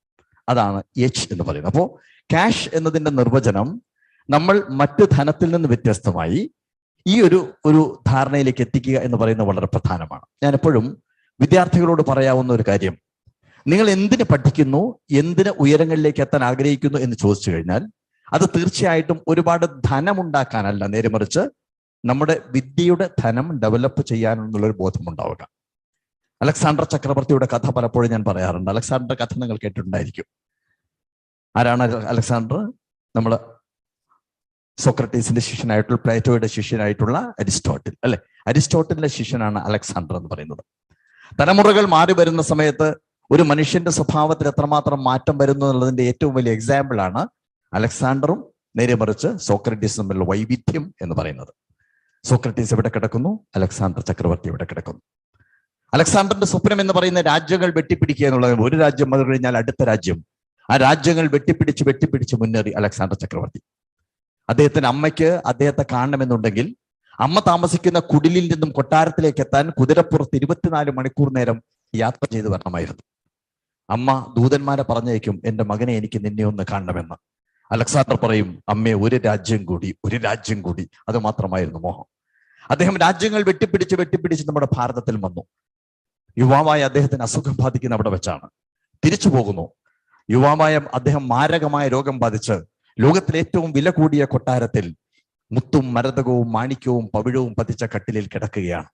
അതാണ് H എന്ന് പറയുന്നത്. അപ്പോൾ ക്യാഷ് എന്നതിൻ്റെ നിർവചനം നമ്മൾ മറ്റ് ധനത്തിൽ നിന്ന് വ്യത്യസ്തമായി ഈ ഒരു ധാരണയിലേക്ക് എത്തിക്കുക എന്ന് പറയുന്നത് വളരെ പ്രധാനമാണ്. ഞാൻ എപ്പോഴും വിദ്യാർത്ഥികളോട് പറയാവുന്ന ഒരു കാര്യം, നിങ്ങൾ എന്തിന് പഠിക്കുന്നു, എന്തിന് ഉയരങ്ങളിലേക്ക് എത്താൻ ആഗ്രഹിക്കുന്നു എന്ന് ചോദിച്ചു കഴിഞ്ഞാൽ അത് തീർച്ചയായിട്ടും ഒരുപാട് ധനമുണ്ടാക്കാനല്ല, നേരെ മറിച്ച് നമ്മുടെ വിദ്യയുടെ ധനം ഡെവലപ്പ് ചെയ്യാനെന്നുള്ളൊരു ബോധമുണ്ടാവുക. അലക്സാണ്ടർ ചക്രവർത്തിയുടെ കഥ പലപ്പോഴും ഞാൻ പറയാറുണ്ട്. അലക്സാണ്ടർ കഥ നിങ്ങൾ കേട്ടിട്ടുണ്ടായിരിക്കും. ആരാണ് അലക്സാണ്ടർ? നമ്മൾ സോക്രട്ടീസിന്റെ ശിഷ്യനായിട്ടുള്ള പ്ലേറ്റോയുടെ ശിഷ്യനായിട്ടുള്ള അരിസ്റ്റോട്ടിൽ അല്ലെ. അരിസ്റ്റോട്ടിലിന്റെ ശിഷ്യനാണ് അലക്സാണ്ടർ എന്ന് പറയുന്നത്. തലമുറകൾ മാറി വരുന്ന സമയത്ത് ഒരു മനുഷ്യന്റെ സ്വഭാവത്തിൽ എത്രമാത്രം മാറ്റം വരുന്നു എന്നുള്ളതിന്റെ ഏറ്റവും വലിയ എക്സാമ്പിൾ ആണ് അലക്സാണ്ടറും നേരെ മറിച്ച് സോക്രട്ടീസും തമ്മിലുള്ള വൈവിധ്യം എന്ന് പറയുന്നത്. സോക്രട്ടീസ് എവിടെ കിടക്കുന്നു, അലക്സാണ്ടർ ചക്രവർത്തി എവിടെ കിടക്കുന്നു. അലക്സാണ്ടറിന്റെ സ്വപ്നം എന്ന് പറയുന്ന രാജ്യങ്ങൾ വെട്ടിപ്പിടിക്കുക എന്നുള്ളത്. ഒരു രാജ്യം അത് കഴിഞ്ഞാൽ അടുത്ത രാജ്യം. ആ രാജ്യങ്ങൾ വെട്ടിപ്പിടിച്ച് മുന്നേറി അലക്സാണ്ടർ ചക്രവർത്തി. അദ്ദേഹത്തിന്റെ അമ്മയ്ക്ക് അദ്ദേഹത്തെ കാണണമെന്നുണ്ടെങ്കിൽ അമ്മ താമസിക്കുന്ന കുടിലിൽ നിന്നും കൊട്ടാരത്തിലേക്ക് എത്താൻ കുതിരപ്പുറത്ത് 24 മണിക്കൂർ നേരം യാത്ര ചെയ്ത് വരണമായിരുന്നു. അമ്മ ദൂതന്മാരെ പറഞ്ഞേക്കും, എന്റെ മകനെ എനിക്ക് നിന്നെ ഒന്ന് കാണണമെന്ന്. അലക്സാണ്ടർ പറയും, അമ്മയെ ഒരു രാജ്യം കൂടി. അത് മാത്രമായിരുന്നു മോഹം. അദ്ദേഹം രാജ്യങ്ങൾ വെട്ടിപ്പിടിച്ച് നമ്മുടെ ഭാരതത്തിൽ വന്നു. യുവാവായ അദ്ദേഹത്തിന് അസുഖം ബാധിക്കുന്ന അവിടെ വെച്ചാണ്. തിരിച്ചു പോകുന്നു. യുവാവായ അദ്ദേഹം മാരകമായ രോഗം ബാധിച്ച് ലോകത്തിലെ ഏറ്റവും വില കൂടിയ കൊട്ടാരത്തിൽ മുത്തും മരതകവും മാണിക്യവും പവിഴവും പതിച്ച കട്ടിലിൽ കിടക്കുകയാണ്.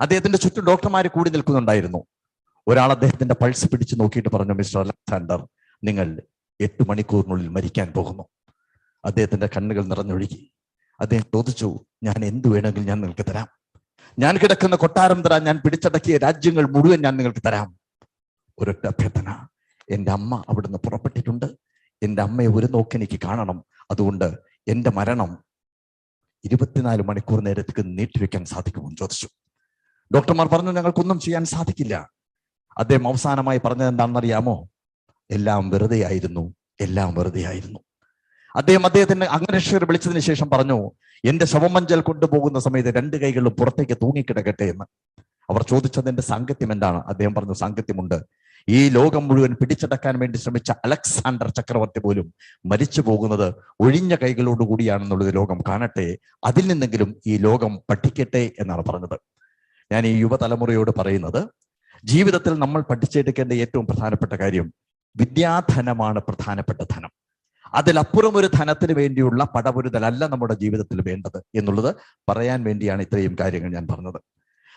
അദ്ദേഹത്തിന്റെ ചുറ്റും ഡോക്ടർമാര് കൂടി നിൽക്കുന്നുണ്ടായിരുന്നു. ഒരാൾ അദ്ദേഹത്തിന്റെ പൾസ് പിടിച്ചു നോക്കിയിട്ട് പറഞ്ഞു, മിസ്റ്റർ അലക്സാണ്ടർ, നിങ്ങൾ 8 മണിക്കൂറിനുള്ളിൽ മരിക്കാൻ പോകുന്നു. അദ്ദേഹത്തിന്റെ കണ്ണുകൾ നിറഞ്ഞൊഴുകി. അദ്ദേഹം ചോദിച്ചു, ഞാൻ എന്ത് വേണമെങ്കിലും ഞാൻ നിങ്ങൾക്ക് തരാം. ഞാൻ കിടക്കുന്ന കൊട്ടാരം തരാം, ഞാൻ പിടിച്ചടക്കിയ രാജ്യങ്ങൾ മുഴുവൻ ഞാൻ നിങ്ങൾക്ക് തരാം. ഒരൊറ്റ അഭ്യർത്ഥന, എൻ്റെ അമ്മ അവിടുന്ന് പുറപ്പെട്ടിട്ടുണ്ട്. എൻ്റെ അമ്മയെ ഒരു നോക്ക് എനിക്ക് കാണണം. അതുകൊണ്ട് എൻ്റെ മരണം 24 മണിക്കൂർ നേരത്തേക്ക് നീട്ടിവെക്കാൻ സാധിക്കുമോ എന്ന് ചോദിച്ചു. ഡോക്ടർമാർ പറഞ്ഞു, ഞങ്ങൾക്കൊന്നും ചെയ്യാൻ സാധിക്കില്ല. അദ്ദേഹം അവസാനമായി പറഞ്ഞത് എന്താണെന്നറിയാമോ? എല്ലാം വെറുതെ ആയിരുന്നു. അദ്ദേഹത്തിന്റെ അംഗരക്ഷകർ വിളിച്ചതിന് ശേഷം പറഞ്ഞു, എന്റെ ശവമഞ്ചൽ കൊണ്ടുപോകുന്ന സമയത്ത് 2 കൈകളും പുറത്തേക്ക് തൂങ്ങിക്കിടക്കട്ടെ എന്ന്. അവർ ചോദിച്ചതിന്റെ സാങ്കത്യം എന്താണ്? അദ്ദേഹം പറഞ്ഞു, സാങ്കത്യമുണ്ട്. ഈ ലോകം മുഴുവൻ പിടിച്ചടക്കാൻ വേണ്ടി ശ്രമിച്ച അലക്സാണ്ടർ ചക്രവർത്തി പോലും മരിച്ചു പോകുന്നത് ഒഴിഞ്ഞ കൈകളോടുകൂടിയാണെന്നുള്ളത് ലോകം കാണട്ടെ. അതിൽ നിന്നെങ്കിലും ഈ ലോകം പഠിക്കട്ടെ എന്നാണ് പറഞ്ഞത്. ഞാൻ ഈ യുവതലമുറയോട് പറയുന്നത്, ജീവിതത്തിൽ നമ്മൾ പഠിച്ചെടുക്കേണ്ട ഏറ്റവും പ്രധാനപ്പെട്ട കാര്യം വിദ്യാധനമാണ്. പ്രധാനപ്പെട്ട ധനം. അതിലപ്പുറം ഒരു ധനത്തിന് വേണ്ടിയുള്ള പടപൊരുതലല്ല നമ്മുടെ ജീവിതത്തിൽ വേണ്ടത് എന്നുള്ളത് പറയാൻ വേണ്ടിയാണ് ഇത്രയും കാര്യങ്ങൾ ഞാൻ പറഞ്ഞത്.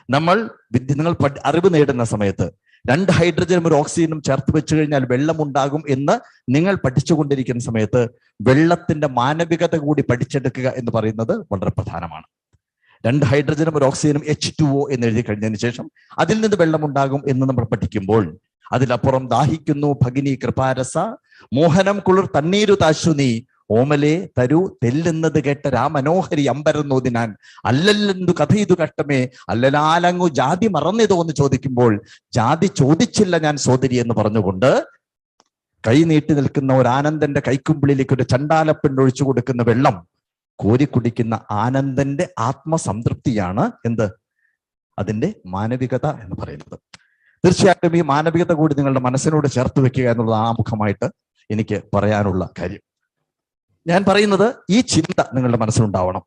നിങ്ങൾ അറിവ് നേടുന്ന സമയത്ത് 2 ഹൈഡ്രജനും 1 ഓക്സിജനും ചേർത്ത് വെച്ച് കഴിഞ്ഞാൽ വെള്ളമുണ്ടാകും എന്ന് നിങ്ങൾ പഠിച്ചുകൊണ്ടിരിക്കുന്ന സമയത്ത് വെള്ളത്തിന്റെ മാനവികത കൂടി പഠിച്ചെടുക്കുക എന്ന് പറയുന്നത് വളരെ പ്രധാനമാണ്. 2 ഹൈഡ്രജനും 1 ഓക്സിജനും H2O എന്ന് എഴുതി കഴിഞ്ഞതിന് ശേഷം അതിൽ നിന്ന് വെള്ളമുണ്ടാകും എന്ന് നമ്മൾ പഠിക്കുമ്പോൾ അതിലപ്പുറം ദാഹിക്കുന്നു ഭഗിനി കൃപാരസ മോഹനം കുളിർ തണ്ണീരു താശു നീ ഓമലെ തരു തെല്ലുന്നത് കേട്ട രാമനോഹരി അമ്പരന്നോതിനാൻ അല്ലല്ലെന്തു കഥ ഇതു കഷ്ടമേ അല്ലലാലങ്ങു ജാതി മറന്നിതോ എന്ന് ചോദിക്കുമ്പോൾ ജാതി ചോദിച്ചില്ല ഞാൻ സോദരി എന്ന് പറഞ്ഞുകൊണ്ട് കൈ നീട്ടി നിൽക്കുന്ന ഒരു ആനന്ദന്റെ കൈക്കുമ്പിളിലേക്ക് ഒരു ചണ്ടാലപ്പെണ്ണൊഴിച്ചു കൊടുക്കുന്ന വെള്ളം കോരി കുടിക്കുന്ന ആനന്ദന്റെ ആത്മസംതൃപ്തിയാണ് എന്ത്? അതിന്റെ മാനവികത എന്ന് പറയുന്നത്. തീർച്ചയായിട്ടും ഈ മാനവികത കൂടി നിങ്ങളുടെ മനസ്സിനോട് ചേർത്ത് വെക്കുക എന്നുള്ളത് ആമുഖമായിട്ട് എനിക്ക് പറയാനുള്ള കാര്യം. ഞാൻ പറയുന്നത്, ഈ ചിന്ത നിങ്ങളുടെ മനസ്സിലുണ്ടാവണം.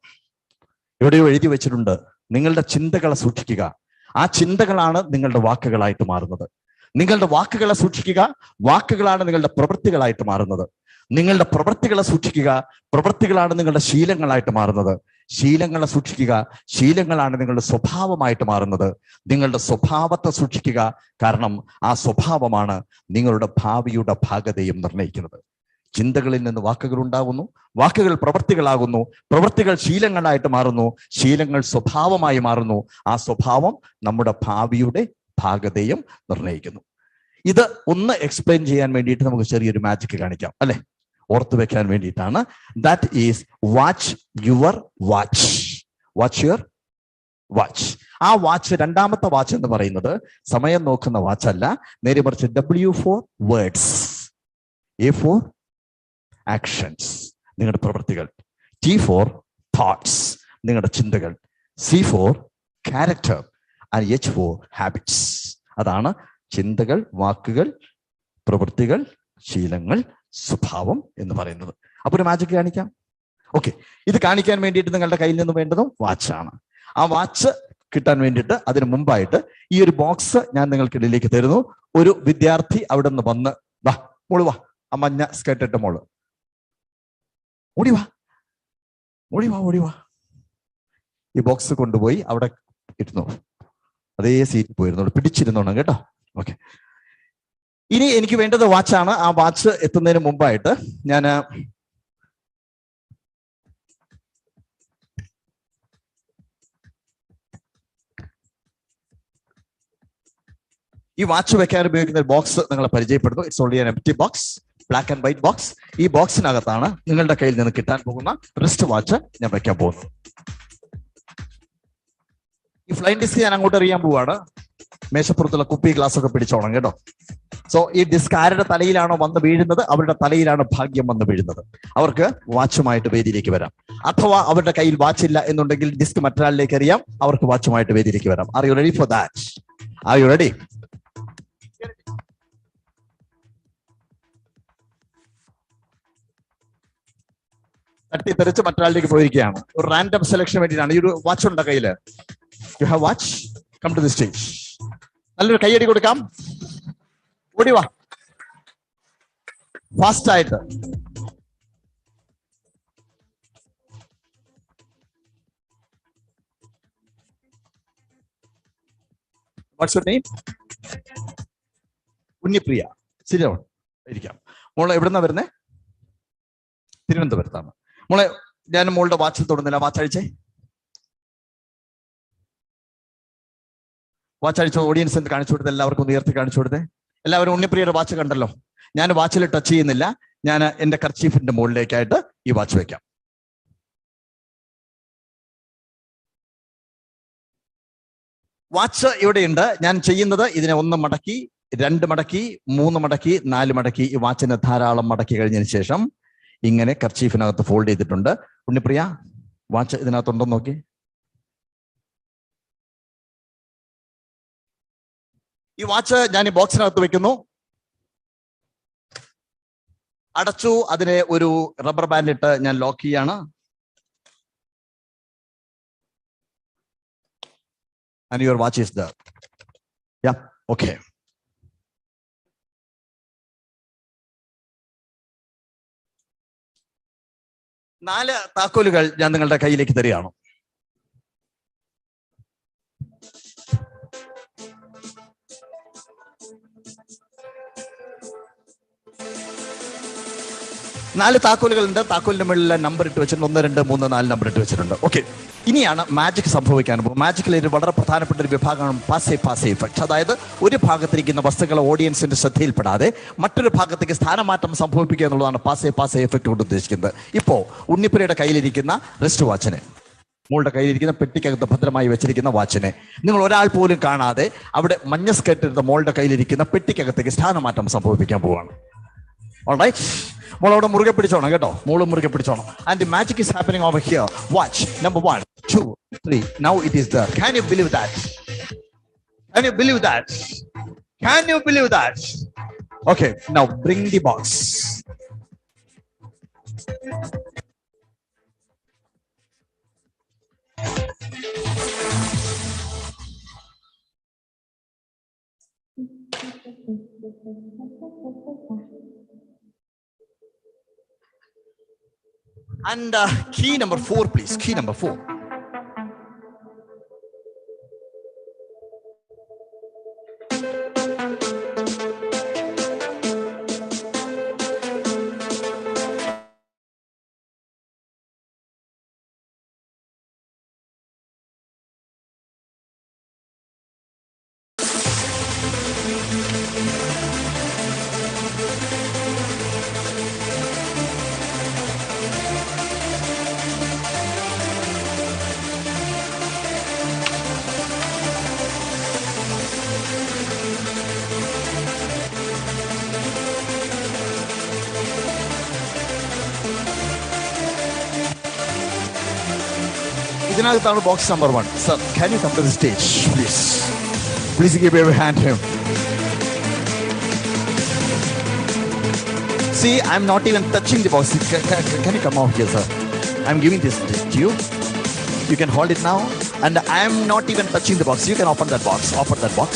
എവിടെയോ എഴുതി വെച്ചിട്ടുണ്ട്, നിങ്ങളുടെ ചിന്തകളെ സൂക്ഷിക്കുക. ആ ചിന്തകളാണ് നിങ്ങളുടെ വാക്കുകളായിട്ട് മാറുന്നത്. നിങ്ങളുടെ വാക്കുകളെ സൂക്ഷിക്കുക, വാക്കുകളാണ് നിങ്ങളുടെ പ്രവൃത്തികളായിട്ട് മാറുന്നത്. നിങ്ങളുടെ പ്രവൃത്തികളെ സൂക്ഷിക്കുക, പ്രവൃത്തികളാണ് നിങ്ങളുടെ ശീലങ്ങളായിട്ട് മാറുന്നത്. ശീലങ്ങളെ സൂക്ഷിക്കുക, ശീലങ്ങളാണ് നിങ്ങളുടെ സ്വഭാവമായിട്ട് മാറുന്നത്. നിങ്ങളുടെ സ്വഭാവത്തെ സൂക്ഷിക്കുക, കാരണം ആ സ്വഭാവമാണ് നിങ്ങളുടെ ഭാവിയുടെ ഭാഗതയും നിർണ്ണയിക്കുന്നത്. ചിന്തകളിൽ നിന്ന് വാക്കുകൾ ഉണ്ടാകുന്നു, വാക്കുകൾ പ്രവൃത്തികളാകുന്നു, പ്രവൃത്തികൾ ശീലങ്ങളായിട്ട് മാറുന്നു, ശീലങ്ങൾ സ്വഭാവമായി മാറുന്നു. ആ സ്വഭാവം നമ്മുടെ ഭാവിയുടെ ഭാഗതയും നിർണ്ണയിക്കുന്നു. ഇത് ഒന്ന് എക്സ്പ്ലെയിൻ ചെയ്യാൻ വേണ്ടിയിട്ട് നമുക്ക് ചെറിയൊരു മാജിക് കാണിക്കാം, അല്ലെ? ഓർത്തു വെക്കാൻ വേണ്ടിയിട്ടാണ്. That is watch your watch. Watch your watch. ആ വാച്ച്, രണ്ടാമത്തെ വാച്ച് എന്ന് പറയുന്നത് സമയം നോക്കുന്ന വാച്ചല്ല, നേരെ മറിച്ച് W for words, A for actions, നിങ്ങളുടെ പ്രവൃത്തികൾ, T for തോട്ട്സ്, നിങ്ങളുടെ ചിന്തകൾ, C for character and H for habits. അതാണ് ചിന്തകൾ, വാക്കുകൾ, പ്രവൃത്തികൾ, ശീലങ്ങൾ, സ്വഭാവം എന്ന് പറയുന്നത്. അപ്പൊ ഒരു മാജിക് കാണിക്കാം. ഓക്കെ, ഇത് കാണിക്കാൻ വേണ്ടിയിട്ട് നിങ്ങളുടെ കയ്യിൽ നിന്ന് വേണ്ടതും വാച്ചാണ്. ആ വാച്ച് കിട്ടാൻ വേണ്ടിയിട്ട് അതിന് മുമ്പായിട്ട് ഈ ഒരു ബോക്സ് ഞാൻ നിങ്ങൾക്കിടയിലേക്ക് തരുന്നു. ഒരു വിദ്യാർത്ഥി അവിടെ നിന്ന് വന്ന്, വാ മോള് വാ, ആ മഞ്ഞ സ്കേർട്ട് ഇട്ട മോള് ഓടി വാ, ഓടി വാ, ഓടി വാ. ഈ ബോക്സ് കൊണ്ടുപോയി അവിടെ ഇരുന്നു, അതേ സീറ്റ് പോയിരുന്നു, പിടിച്ചിരുന്നോണം കേട്ടോ. ഓക്കെ, ഇനി എനിക്ക് വേണ്ടത് വാച്ചാണ്. ആ വാച്ച് എത്തുന്നതിന് മുമ്പായിട്ട് ഞാൻ ഈ വാച്ച് വെക്കാൻ ഉപയോഗിക്കുന്ന ഒരു ബോക്സ് നിങ്ങളെ പരിചയപ്പെടുന്നു. It's only an empty box, black and white box. ഈ ബോക്സിനകത്താണ് നിങ്ങളുടെ കയ്യിൽ നിന്ന് കിട്ടാൻ പോകുന്ന റിസ്റ്റ് വാച്ച് ഞാൻ വെക്കാൻ പോകുന്നത്. ഈ ഫ്ലൈൻ ഡിസ്ക് ഞാൻ അങ്ങോട്ട് എറിയാൻ പോവാണ്. മേശപ്പുറത്തുള്ള കുപ്പി ഗ്ലാസ് ഒക്കെ പിടിച്ചോണം കേട്ടോ. സോ ഈ ഡിസ്ക് ആരുടെ തലയിലാണോ വന്ന് വീഴുന്നത് അവരുടെ തലയിലാണ് ഭാഗ്യം വന്ന് വീഴുന്നത്. അവർക്ക് വാച്ചുമായിട്ട് വേദിയിലേക്ക് വരാം. അഥവാ അവരുടെ കയ്യിൽ വാച്ച് ഇല്ല എന്നുണ്ടെങ്കിൽ ഡിസ്ക് മറ്റൊരാളിലേക്ക് എറിയാം, അവർക്ക് വാച്ചുമായിട്ട് വേദിയിലേക്ക് വരാം. Are you ready for that? Are you ready? തട്ടിത്തെറിച്ച് മറ്റൊരാളിലേക്ക് പോയിരിക്കുകയാണ്. ഒരു റാൻഡം സെലക്ഷൻ വേണ്ടിയിട്ടാണ്. ഈ ഒരു വാച്ച് ഉണ്ടോ കയ്യില്? You have watch? Come to the stage. നല്ലൊരു കൈയടി കൊടുക്കാം. ഓടിവാ ഫാസ്റ്റ് ആയിട്ട്. What's your name? ഉണ്ണിപ്രിയ. ശരിയാവും, ഇരിക്കാം. മോളെ എവിടുന്നാ വരുന്നേ? തിരുവനന്തപുരത്താണ്. മോളെ ഞാൻ മോളുടെ വാച്ചിൽ തൊടുന്നില്ല. വാച്ച് അഴിച്ചേ. വാച്ച് അഴിച്ചോ. ഓഡിയൻസ് എന്ത് കാണിച്ചു കൊടുത്തേ? എല്ലാവർക്കും ഉയർത്തി കാണിച്ചു കൊടുത്തേ. എല്ലാവരും ഉണ്ണിപ്രിയയുടെ വാച്ച് കണ്ടല്ലോ. ഞാൻ വാച്ചിൽ ടച്ച് ചെയ്യുന്നില്ല. ഞാൻ എന്റെ കർച്ചീഫിന്റെ മുകളിലേക്കായിട്ട് ഈ വാച്ച് വെക്കാം. വാച്ച് ഇവിടെയുണ്ട്. ഞാൻ ചെയ്യുന്നത് ഇതിനെ 1 മടക്കി, 2 മടക്കി, 3 മടക്കി, 4 മടക്കി. ഈ വാച്ചിനെ ധാരാളം മടക്കി കഴിഞ്ഞതിന് ശേഷം ഇങ്ങനെ കർച്ചീഫിനകത്ത് ഫോൾഡ് ചെയ്തിട്ടുണ്ട്. ഉണ്ണിപ്രിയ വാച്ച് ഇതിനകത്തുണ്ടോ നോക്കി. ഈ വാച്ച് ഞാൻ ഈ ബോക്സിനകത്ത് വെക്കുന്നു. അടച്ചു. അതിനെ ഒരു റബ്ബർ ബാൻഡ് ഇട്ട് ഞാൻ ലോക്ക് ചെയ്യാണ്. And your watch is there. Yeah, okay. നാല് താക്കോലുകൾ ഞാൻ നിങ്ങളുടെ കയ്യിലേക്ക് തരികയാണ്. നാല് താക്കോലുകളുണ്ട്. താക്കോലിന്റെ മുകളിൽ നമ്പർ ഇട്ട് വെച്ചിട്ടുണ്ട്. 1, 2, 3, 4 നമ്പർ ഇട്ട് വെച്ചിട്ടുണ്ട്. ഓക്കെ, ഇനിയാണ് മാജിക് സംഭവിക്കാൻ പോകും. മാജിക്കിൽ ഒരു വളരെ പ്രധാനപ്പെട്ട ഒരു വിഭാഗമാണ് പാസേ ഇഫക്റ്റ്. അതായത് ഒരു ഭാഗത്തിരിക്കുന്ന വസ്തുക്കൾ ഓഡിയൻസിന്റെ ശ്രദ്ധയിൽപ്പെടാതെ മറ്റൊരു ഭാഗത്തേക്ക് സ്ഥാനമാറ്റം സംഭവിപ്പിക്കുക എന്നുള്ളതാണ് പാസേ ഇഫക്റ്റ് കൊണ്ട് ഉദ്ദേശിക്കുന്നത്. ഇപ്പോ ഉണ്ണിപ്പുരയുടെ കയ്യിലിരിക്കുന്ന റിസ്റ്റ് വാച്ചിനെ, മോളുടെ കയ്യിലിരിക്കുന്ന പെട്ടിക്കകത്ത് ഭദ്രമായി വെച്ചിരിക്കുന്ന വാച്ചിനെ നിങ്ങൾ ഒരാൾ പോലും കാണാതെ അവിടെ മഞ്ഞ സ്കേർട്ട് എടുത്ത മോളുടെ കയ്യിലിരിക്കുന്ന പെട്ടിക്കകത്തേക്ക് സ്ഥാനമാറ്റം സംഭവിപ്പിക്കാൻ പോവാണ്. ഓൾറൈറ്റ്, മോളോട് മുറുകെ പിടിച്ചോണം കേട്ടോ. മോള് മുറുകെ പിടിച്ചോണം. And the magic is happening over here. Watch number 1, 2, 3. Now it is there. Can you believe that? Can you believe that? Can you believe that? Okay, now bring the box. And key number 4, please. Key number 4. ഇതിനകത്താണ് box number 1. Sir, can you come to the stage, please? Please give a hand to him. See, I'm not even touching the box. Can you come out here, sir? I'm giving this to you. You can hold it now. And I'm not even touching the box. You can open that box. Open that box.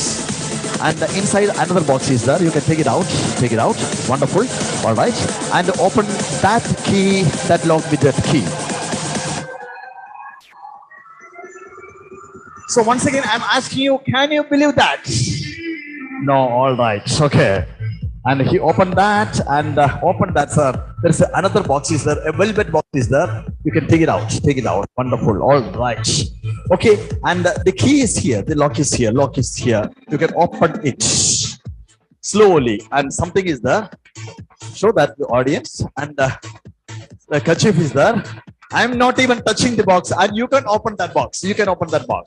And inside another box is there. You can take it out. Take it out. Wonderful. All right. And open that key, that lock with that key. So once again, I'm asking you, can you believe that? No, all right, okay. And he opened that and opened that, sir. There's another box is there, a velvet box is there. You can take it out, take it out. Wonderful. All right. Okay, and the key is here, the lock is here, lock is here. You can open it slowly, and something is there. Show that to the audience, and the kerchief is there. I'm not even touching the box, and you can open that box. You can open that box.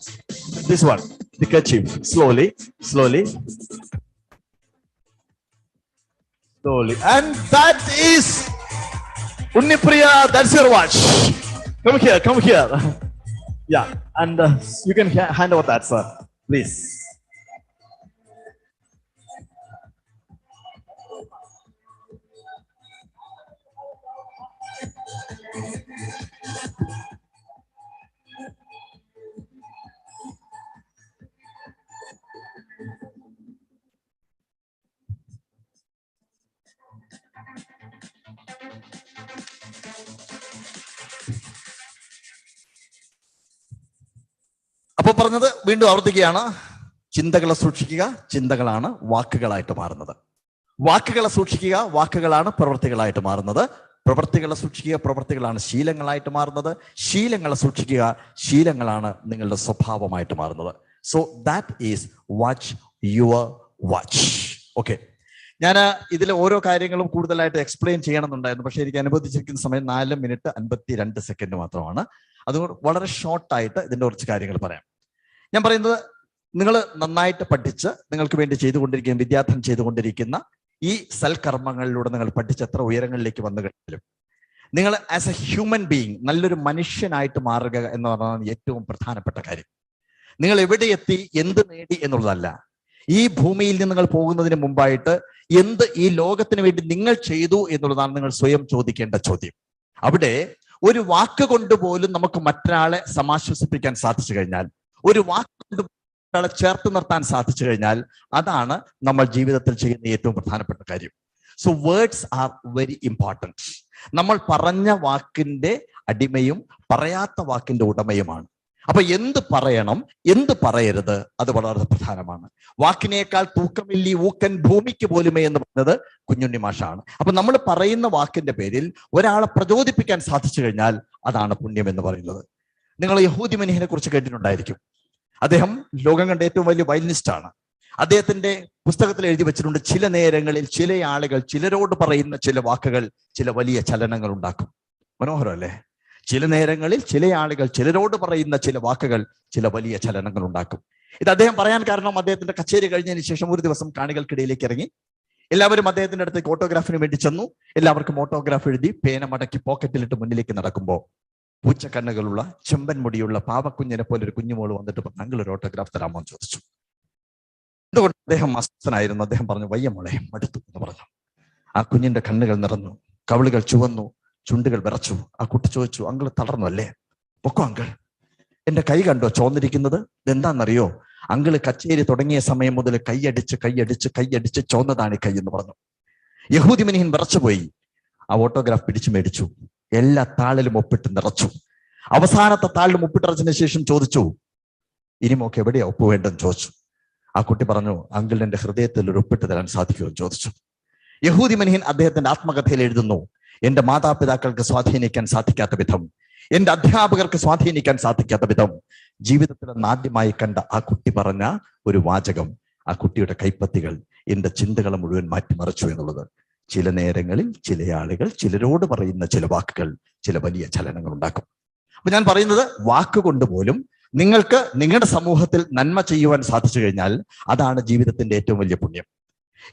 This one, the kerchief. Slowly, slowly. Slowly. And that is Unnipriya, that's your watch. Come here, come here. Yeah, and you can hand over that, sir, please. അപ്പൊ പറഞ്ഞത് വീണ്ടും ആവർത്തിക്കുകയാണ്. ചിന്തകളെ സൂക്ഷിക്കുക, ചിന്തകളാണ് വാക്കുകളായിട്ട് മാറുന്നത്. വാക്കുകളെ സൂക്ഷിക്കുക, വാക്കുകളാണ് പ്രവൃത്തികളായിട്ട് മാറുന്നത്. പ്രവൃത്തികളെ സൂക്ഷിക്കുക, പ്രവൃത്തികളാണ് ശീലങ്ങളായിട്ട് മാറുന്നത്. ശീലങ്ങളെ സൂക്ഷിക്കുക, ശീലങ്ങളാണ് നിങ്ങളുടെ സ്വഭാവമായിട്ട് മാറുന്നത്. So that is watch your watch. Okay, ഞാൻ ഇതിൽ ഓരോ കാര്യങ്ങളും കൂടുതലായിട്ട് എക്സ്പ്ലെയിൻ ചെയ്യണമെന്നുണ്ടായിരുന്നു. പക്ഷേ എനിക്ക് അനുവദിച്ചിരിക്കുന്ന സമയം 4 മിനിറ്റ് 52 സെക്കൻഡ് മാത്രമാണ്. അതുകൊണ്ട് വളരെ ഷോർട്ടായിട്ട് ഇതിൻ്റെ കുറച്ച് കാര്യങ്ങൾ പറയാം. ഞാൻ പറയുന്നത്, നിങ്ങൾ നന്നായിട്ട് പഠിച്ച് നിങ്ങൾക്ക് വേണ്ടി ചെയ്തുകൊണ്ടിരിക്കുന്ന, വിദ്യാർത്ഥം ചെയ്തുകൊണ്ടിരിക്കുന്ന ഈ സൽക്കർമ്മങ്ങളിലൂടെ നിങ്ങൾ പഠിച്ച് എത്ര ഉയരങ്ങളിലേക്ക് വന്നു കഴിഞ്ഞാലും നിങ്ങൾ ആസ് എ ഹ്യൂമൻ ബീയിങ് നല്ലൊരു മനുഷ്യനായിട്ട് മാറുക എന്ന് പറഞ്ഞാൽ ഏറ്റവും പ്രധാനപ്പെട്ട കാര്യം. നിങ്ങൾ എവിടെ എത്തി, എന്ത് നേടി എന്നുള്ളതല്ല. ഈ ഭൂമിയിൽ നിന്ന് നിങ്ങൾ പോകുന്നതിന് മുമ്പായിട്ട് എന്ത് ഈ ലോകത്തിന് വേണ്ടി നിങ്ങൾ ചെയ്തു എന്നുള്ളതാണ് നിങ്ങൾ സ്വയം ചോദിക്കേണ്ട ചോദ്യം. അവിടെ ഒരു വാക്ക് കൊണ്ട് പോലും നമുക്ക് മറ്റൊരാളെ സമാശ്വസിപ്പിക്കാൻ സാധിച്ചു കഴിഞ്ഞാൽ, ഒരു വാക്ക് കൊണ്ട് ഒരാളെ ചേർത്ത് നിർത്താൻ സാധിച്ചു കഴിഞ്ഞാൽ, അതാണ് നമ്മൾ ജീവിതത്തിൽ ചെയ്യുന്ന ഏറ്റവും പ്രധാനപ്പെട്ട കാര്യം. So words are very important. നമ്മൾ പറഞ്ഞ വാക്കിന്റെ അടിമയും പറയാത്ത വാക്കിന്റെ ഉടമയുമാണ്. അപ്പൊ എന്ത് പറയണം, എന്ത് പറയരുത്, അത് വളരെ പ്രധാനമാണ്. വാക്കിനേക്കാൾ തൂക്കമില്ലി ഊക്കൻ ഭൂമിക്ക് പോലുമേ എന്ന് പറഞ്ഞത് കുഞ്ഞുണ്ണി മാഷാണ്. അപ്പൊ നമ്മൾ പറയുന്ന വാക്കിന്റെ പേരിൽ ഒരാളെ പ്രചോദിപ്പിക്കാൻ സാധിച്ചു കഴിഞ്ഞാൽ അതാണ് പുണ്യം എന്ന് പറയുന്നത്. നിങ്ങൾ യഹൂദി മനുഷ്യനെ കുറിച്ച് കേട്ടിട്ടുണ്ടായിരിക്കും. അദ്ദേഹം ലോകം കണ്ട ഏറ്റവും വലിയ വയലിനിസ്റ്റ് ആണ്. അദ്ദേഹത്തിന്റെ പുസ്തകത്തിൽ എഴുതി വെച്ചിട്ടുണ്ട്, ചില നേരങ്ങളിൽ ചില ആളുകൾ ചിലരോട് പറയുന്ന ചില വാക്കുകൾ ചില വലിയ ചലനങ്ങൾ ഉണ്ടാക്കും. മനോഹരമല്ലേ? ചില നേരങ്ങളിൽ ചില ആളുകൾ ചിലരോട് പറയുന്ന ചില വാക്കുകൾ ചില വലിയ ചലനങ്ങൾ ഉണ്ടാക്കും. ഇത് അദ്ദേഹം പറയാൻ കാരണം, അദ്ദേഹത്തിന്റെ കച്ചേരി കഴിഞ്ഞതിന് ശേഷം ഒരു ദിവസം കാണികൾക്കിടയിലേക്ക് ഇറങ്ങി. എല്ലാവരും അദ്ദേഹത്തിന്റെ അടുത്തേക്ക് ഓട്ടോഗ്രാഫിന് വേണ്ടി ചെന്നു. എല്ലാവർക്കും ഓട്ടോഗ്രാഫ് എഴുതി പേന മടക്കി പോക്കറ്റിലിട്ട് മുന്നിലേക്ക് നടക്കുമ്പോൾ പൂച്ചക്കണ്ണുകളുള്ള ചെമ്പൻ മുടിയുള്ള പാവക്കുഞ്ഞിനെ പോലെ ഒരു കുഞ്ഞുമോള് വന്നിട്ട് താങ്കൾ ഒരു ഓട്ടോഗ്രാഫ് തരാമോ എന്ന് ചോദിച്ചു. എന്തുകൊണ്ട് അദ്ദേഹം അസ്വസ്ഥനായിരുന്നു. അദ്ദേഹം പറഞ്ഞു, വയ്യ മോളെ, മടുത്തു എന്ന് പറഞ്ഞു. ആ കുഞ്ഞിന്റെ കണ്ണുകൾ നിറഞ്ഞു, കവിളുകൾ ചുവന്നു, ചുണ്ടുകൾ വിറച്ചു. ആ കുട്ടി ചോദിച്ചു, അങ്കിൾ തളർന്നു അല്ലേ? പൊക്കോ അങ്കിൾ. എന്റെ കൈ കണ്ടോ ചോന്നിരിക്കുന്നത്? ഇതെന്താണെന്നറിയോ? അങ്കിള് കച്ചേരി തുടങ്ങിയ സമയം മുതൽ കൈയടിച്ച് കൈയടിച്ച് കൈയടിച്ച് ചോന്നതാണ് ഈ കൈ എന്ന് പറഞ്ഞു. യഹൂദി മനുഷ്യൻ വിറച്ചുപോയി. ആ ഓട്ടോഗ്രാഫ് പിടിച്ചു മേടിച്ചു. എല്ലാ താളിലും ഒപ്പിട്ട് നിറച്ചു. അവസാനത്തെ താളിലും ഒപ്പിട്ടിറച്ചതിന് ശേഷം ചോദിച്ചു, ഇനി മോക്ക് എവിടെയാ ഒപ്പ് വേണ്ടെന്ന് ചോദിച്ചു. ആ കുട്ടി പറഞ്ഞു, അങ്കിളിന് എന്റെ ഹൃദയത്തിൽ ഒരു ഒപ്പിട്ട് തരാൻ സാധിക്കുമെന്ന് ചോദിച്ചു. യഹൂദി മനുഷ്യൻ അദ്ദേഹത്തിന്റെ ആത്മകഥയിൽ എഴുതുന്നു, എന്റെ മാതാപിതാക്കൾക്ക് സ്വാധീനിക്കാൻ സാധിക്കാത്ത വിധം, എന്റെ അധ്യാപകർക്ക് സ്വാധീനിക്കാൻ സാധിക്കാത്ത വിധം ജീവിതത്തിൽ ആദ്യമായി കണ്ട ആ കുട്ടി പറഞ്ഞ ഒരു വാചകം, ആ കുട്ടിയുടെ കൈപ്പത്തികൾ എന്റെ ചിന്തകളെ മുഴുവൻ മാറ്റിമറിച്ചു എന്നുള്ളത്. ചില നേരങ്ങളിൽ ചില ആളുകൾ ചിലരോട് പറയുന്ന ചില വാക്കുകൾ ചില വലിയ ചലനങ്ങൾ ഉണ്ടാക്കും. അപ്പൊ ഞാൻ പറയുന്നത്, വാക്കുകൊണ്ട് പോലും നിങ്ങൾക്ക് നിങ്ങളുടെ സമൂഹത്തിൽ നന്മ ചെയ്യുവാൻ സാധിച്ചു കഴിഞ്ഞാൽ അതാണ് ജീവിതത്തിന്റെ ഏറ്റവും വലിയ പുണ്യം.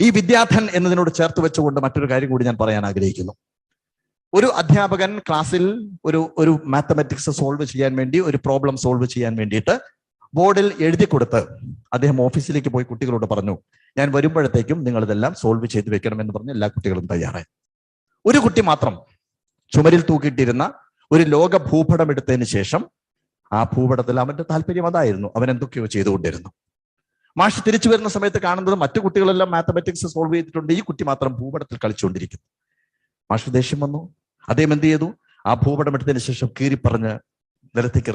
ഈ വിദ്യാധൻ എന്നതിനോട് ചേർത്ത് വെച്ചുകൊണ്ട് മറ്റൊരു കാര്യം കൂടി ഞാൻ പറയാൻ ആഗ്രഹിക്കുന്നു. ഒരു അധ്യാപകൻ ക്ലാസ്സിൽ ഒരു മാത്തമാറ്റിക്സ് സോൾവ് ചെയ്യാൻ വേണ്ടി, ഒരു പ്രോബ്ലം സോൾവ് ചെയ്യാൻ വേണ്ടിയിട്ട് ബോർഡിൽ എഴുതി കൊടുത്ത് അദ്ദേഹം ഓഫീസിലേക്ക് പോയി കുട്ടികളോട് പറഞ്ഞു, ഞാൻ വരുമ്പോഴത്തേക്കും നിങ്ങൾ ഇതെല്ലാം സോൾവ് ചെയ്ത് വെക്കണമെന്ന് പറഞ്ഞ് എല്ലാ കുട്ടികളും തയ്യാറായി. ഒരു കുട്ടി മാത്രം ചുമരിൽ തൂക്കിയിട്ടിരുന്ന ഒരു ലോക ഭൂപടം എടുത്തതിന് ശേഷം ആ ഭൂപടത്തിൽ അവന്റെ താല്പര്യം അതായിരുന്നു. അവൻ എന്തൊക്കെയോ ചെയ്തുകൊണ്ടിരുന്നു. മാഷ് തിരിച്ചു വരുന്ന സമയത്ത് കാണുന്നത് മറ്റു കുട്ടികളെല്ലാം മാത്തമാറ്റിക്സ് സോൾവ് ചെയ്തിട്ടുണ്ട്, ഈ കുട്ടി മാത്രം ഭൂപടത്തിൽ കളിച്ചുകൊണ്ടിരിക്കുന്നു. മാഷ് ദേഷ്യം വന്നു. അദ്ദേഹം എന്ത് ചെയ്തു? ആ ഭൂപടം എടുത്തതിന് ശേഷം കീറി പറഞ്ഞ് നിരത്തേക്ക്